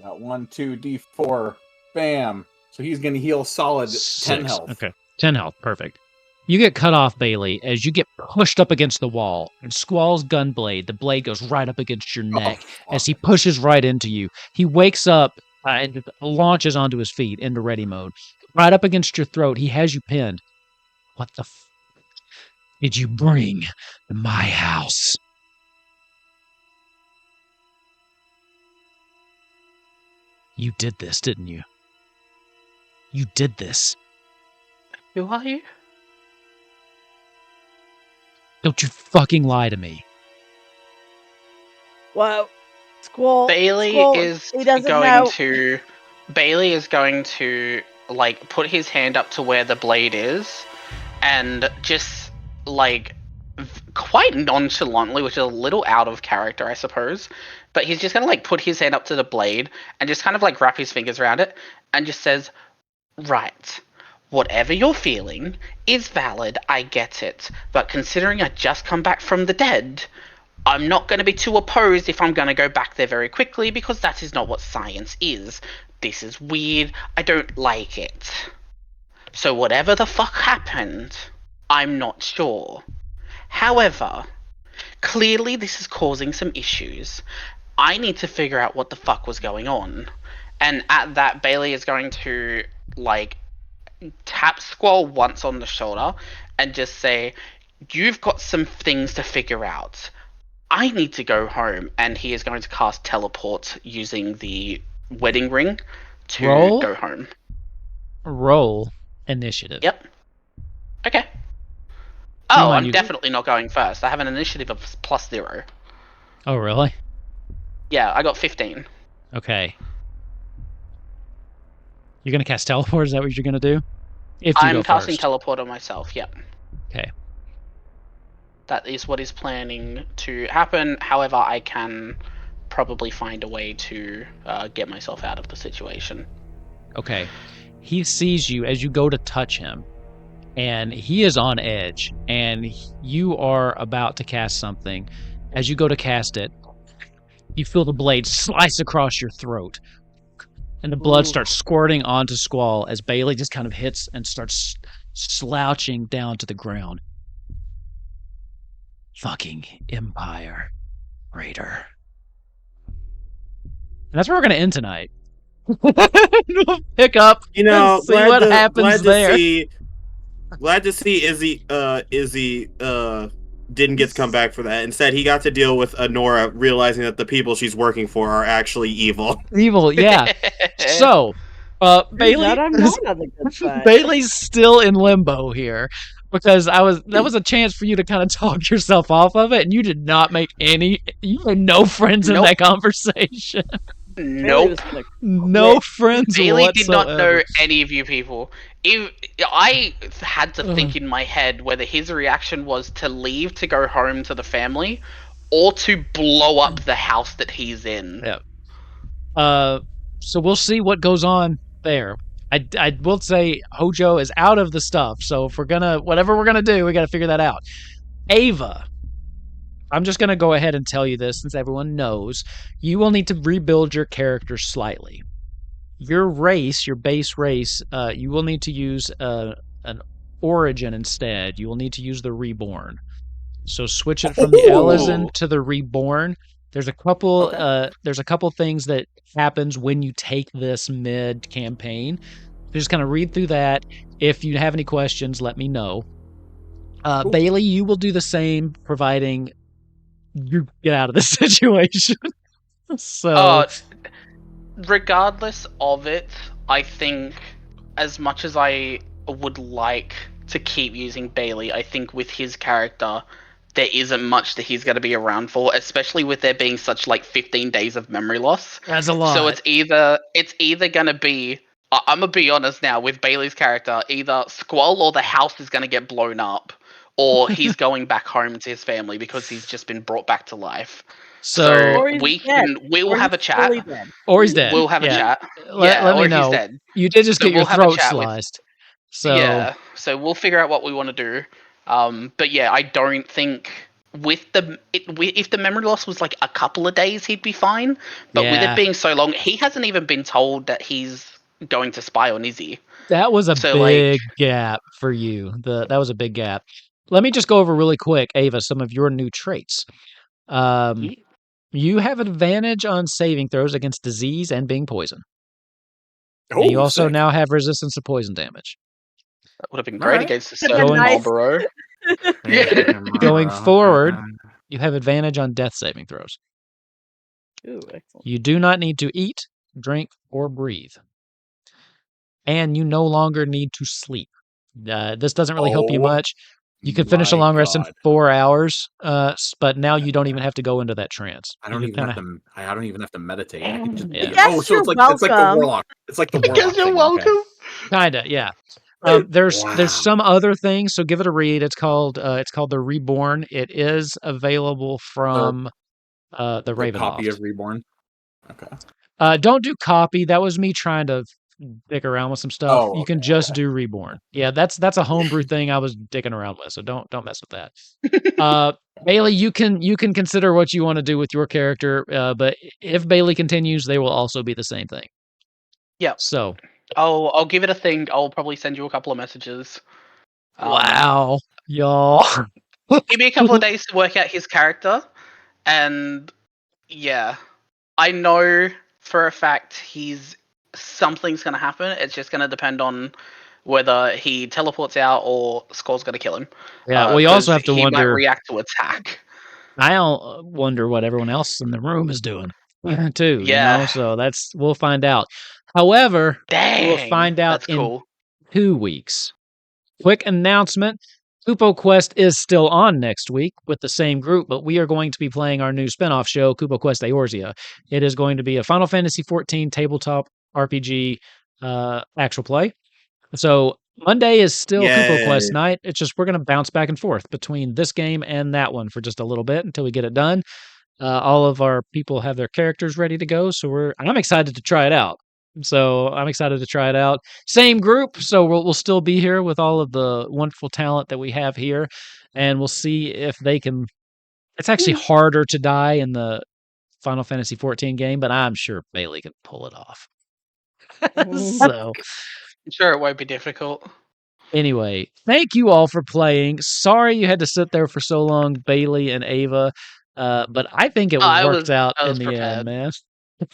1, 2, D4, bam. So he's gonna heal solid 10 health. Okay, 10 health, perfect. You get cut off, Bailey, as you get pushed up against the wall. And Squall's gunblade, the blade goes right up against your neck as he pushes right into you. He wakes up and launches onto his feet into ready mode. Right up against your throat, he has you pinned. What the did you bring to my house? You did this, didn't you? You did this. Who are you? Don't you fucking lie to me. Well, Squall. Bailey is going to like put his hand up to where the blade is, and just like quite nonchalantly, which is a little out of character, I suppose. But he's just gonna like put his hand up to the blade and just kind of like wrap his fingers around it and just says, "Right. Whatever you're feeling is valid, I get it. But considering I just come back from the dead, I'm not going to be too opposed if I'm going to go back there very quickly, because that is not what science is. This is weird. I don't like it. So whatever the fuck happened, I'm not sure. However, clearly this is causing some issues. I need to figure out what the fuck was going on." And at that, Bailey is going to, like, tap Squall once on the shoulder and just say, "You've got some things to figure out. I need to go home." And he is going to cast teleport using the wedding ring to go home. Roll initiative. Yep. Okay. Oh, I'm definitely not going first. I have an initiative of +0. Oh, really? Yeah, I got 15. Okay. You're going to cast teleport? Is that what you're going to do? I'm casting teleport on myself, yep. Okay. That is what is planning to happen. However, I can probably find a way to get myself out of the situation. Okay. He sees you as you go to touch him, and he is on edge, and you are about to cast something. As you go to cast it, you feel the blade slice across your throat, and the blood starts squirting onto Squall as Bailey just kind of hits and starts slouching down to the ground. Fucking Empire Raider. And that's where we're going to end tonight. We'll pick up and see what happens there. Glad to see Izzy didn't get to come back for that. Instead, he got to deal with Honora realizing that the people she's working for are actually evil. Evil, yeah. So, Bailey's still in limbo here, because that was a chance for you to kind of talk yourself off of it, and you did not make you made no friends in that conversation. Nope. No friends Bailey whatsoever. did not know any of you people. I had to think in my head whether his reaction was to leave to go home to the family, or to blow up the house that he's in. Yeah. So we'll see what goes on there. I will say Hojo is out of the stuff, so if whatever we're gonna do, we gotta figure that out. Ava, I'm just gonna go ahead and tell you this since everyone knows. You will need to rebuild your character slightly. Your race, your base race, you will need to use an origin instead. You will need to use the reborn. So switch it from the Elezen to the reborn. There's a couple things that happens when you take this mid campaign. Just kind of read through that. If you have any questions, let me know. Bailey, you will do the same, providing you get out of this situation. So, regardless of it, I think as much as I would like to keep using Bailey. I think with his character, there isn't much that he's going to be around for, especially with there being such like 15 days of memory loss. That's a lot. So it's either going to be, I'm going to be honest now, with Bailey's character, either Squall or the house is going to get blown up, or he's going back home to his family because he's just been brought back to life. Or he's we dead. will Or have a he's chat. fully dead. Or he's dead. We'll have a chat. Let me or know. he's dead. You did just So get your we'll have a throat chat with- sliced. So Yeah, so we'll figure out what we want to do. But yeah, I don't think if the memory loss was like a couple of days, he'd be fine. But with Yeah. it being so long, he hasn't even been told that he's going to spy on Izzy. that was a So, big gap for you. That was a big gap. Let me just go over really quick, Ava, some of your new traits. You have advantage on saving throws against disease and being poisoned. Oh, And you also sick. now have resistance to poison damage. That would have been great Alright. against the Could've been certain nice. Marlboro. Yeah. Going forward, you have advantage on death saving throws. Ooh, excellent. You do not need to eat, drink, or breathe. And you no longer need to sleep. This doesn't really help you Oh, much. You can finish a my long rest in God. 4 hours, but now you don't even have to go into that trance. I don't even have to meditate. I can just Yeah. be- Yes, oh, so you're it's like the welcome. warlock. It's like the warlock. Because you're thing, welcome. okay. Kinda, yeah. There's Wow. some other things, so give it a read. It's called the Reborn. It is available from the The Ravenloft. copy of Reborn. Okay. Don't do copy. That was me trying to dick around with some stuff. Oh, You can okay, just okay. do Reborn. Yeah, that's a homebrew thing I was dicking around with, so don't mess with that. Bailey, you can consider what you want to do with your character, but if Bailey continues, they will also be the same thing. Yeah. So I'll give it a think. I'll probably send you a couple of messages. wow, y'all. Give me a couple of days to work out his character, and yeah, I know for a fact something's gonna happen. It's just gonna depend on whether he teleports out or Skull's gonna kill him. Yeah, well, you also 'cause have to he wonder. might react to attack. I'll wonder what everyone else in the room is doing too. Yeah. So we'll find out. However, Dang, we'll find out that's in cool. 2 weeks. Quick announcement. Kupo Quest is still on next week with the same group, but we are going to be playing our new spinoff show, Kupo Quest Eorzea. It is going to be a Final Fantasy XIV tabletop RPG actual play. So Monday is still Kupo Quest Yay. night. It's just we're going to bounce back and forth between this game and that one for just a little bit until we get it done. All of our people have their characters ready to go, so I'm excited to try it out. Same group, so we'll still be here with all of the wonderful talent that we have here, and we'll see if they can. It's actually harder to die in the Final Fantasy XIV game, but I'm sure Bailey can pull it off. So I'm sure it won't be difficult. anyway, thank you all for playing. Sorry you had to sit there for so long, Bailey and Ava, but I think it worked out I in was the prepared. end, man.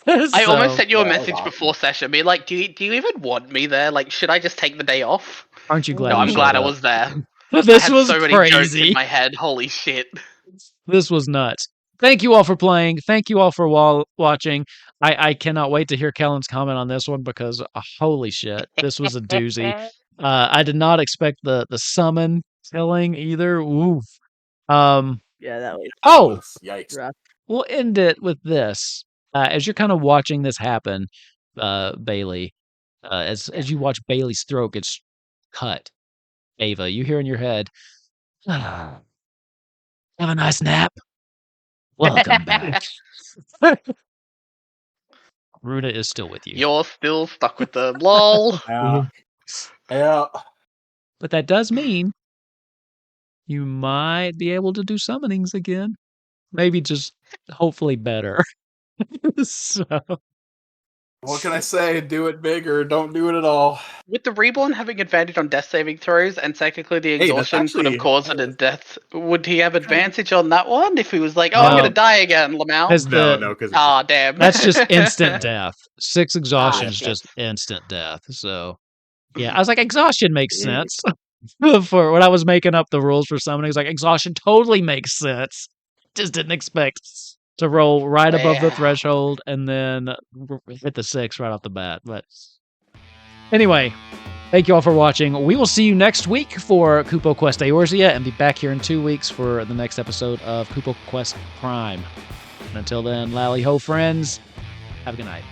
I almost sent you a Yeah, that was message awesome. before session, be like, do you even want me there? Like, should I just take the day off? Aren't you glad? No, you I'm showed glad I up? was there. This I had was so many jokes crazy. in my head. Holy shit. This was nuts. Thank you all for playing. Thank you all for watching. I cannot wait to hear Kellen's comment on this one because holy shit, this was a doozy. I did not expect the summon killing either. Oof. Yeah, that was Oh, Yikes. rough. we'll end it with this. As you're kind of watching this happen, Bailey, as you watch Bailey's throat gets cut, Ava, you hear in your head, "Ah, have a nice nap. Welcome back." Runa is still with you. You're still stuck with the lol. Yeah. But that does mean you might be able to do summonings again. Maybe just hopefully better. So What can I say? Do it big or don't do it at all. With the Reborn having advantage on death saving throws, and technically the Hey, that's exhaustion could have actually- caused it a death, would he have advantage on that one if he was like, oh, I'm No. gonna die again, Lamau? As No, the- because Ah, damn. that's just instant death. 6 exhaustion is shit. just instant death. So yeah, I was like, exhaustion makes Yeah. sense. For when I was making up the rules for summoning, it's like exhaustion totally makes sense. Just didn't expect to roll right above the Yeah. threshold and then hit the 6 right off the bat. But anyway, Thank you all for watching. We will see you next week for Kupo Quest Eorzea, and be back here in 2 weeks for the next episode of Kupo Quest Prime. And until then, lally ho, friends. Have a good night.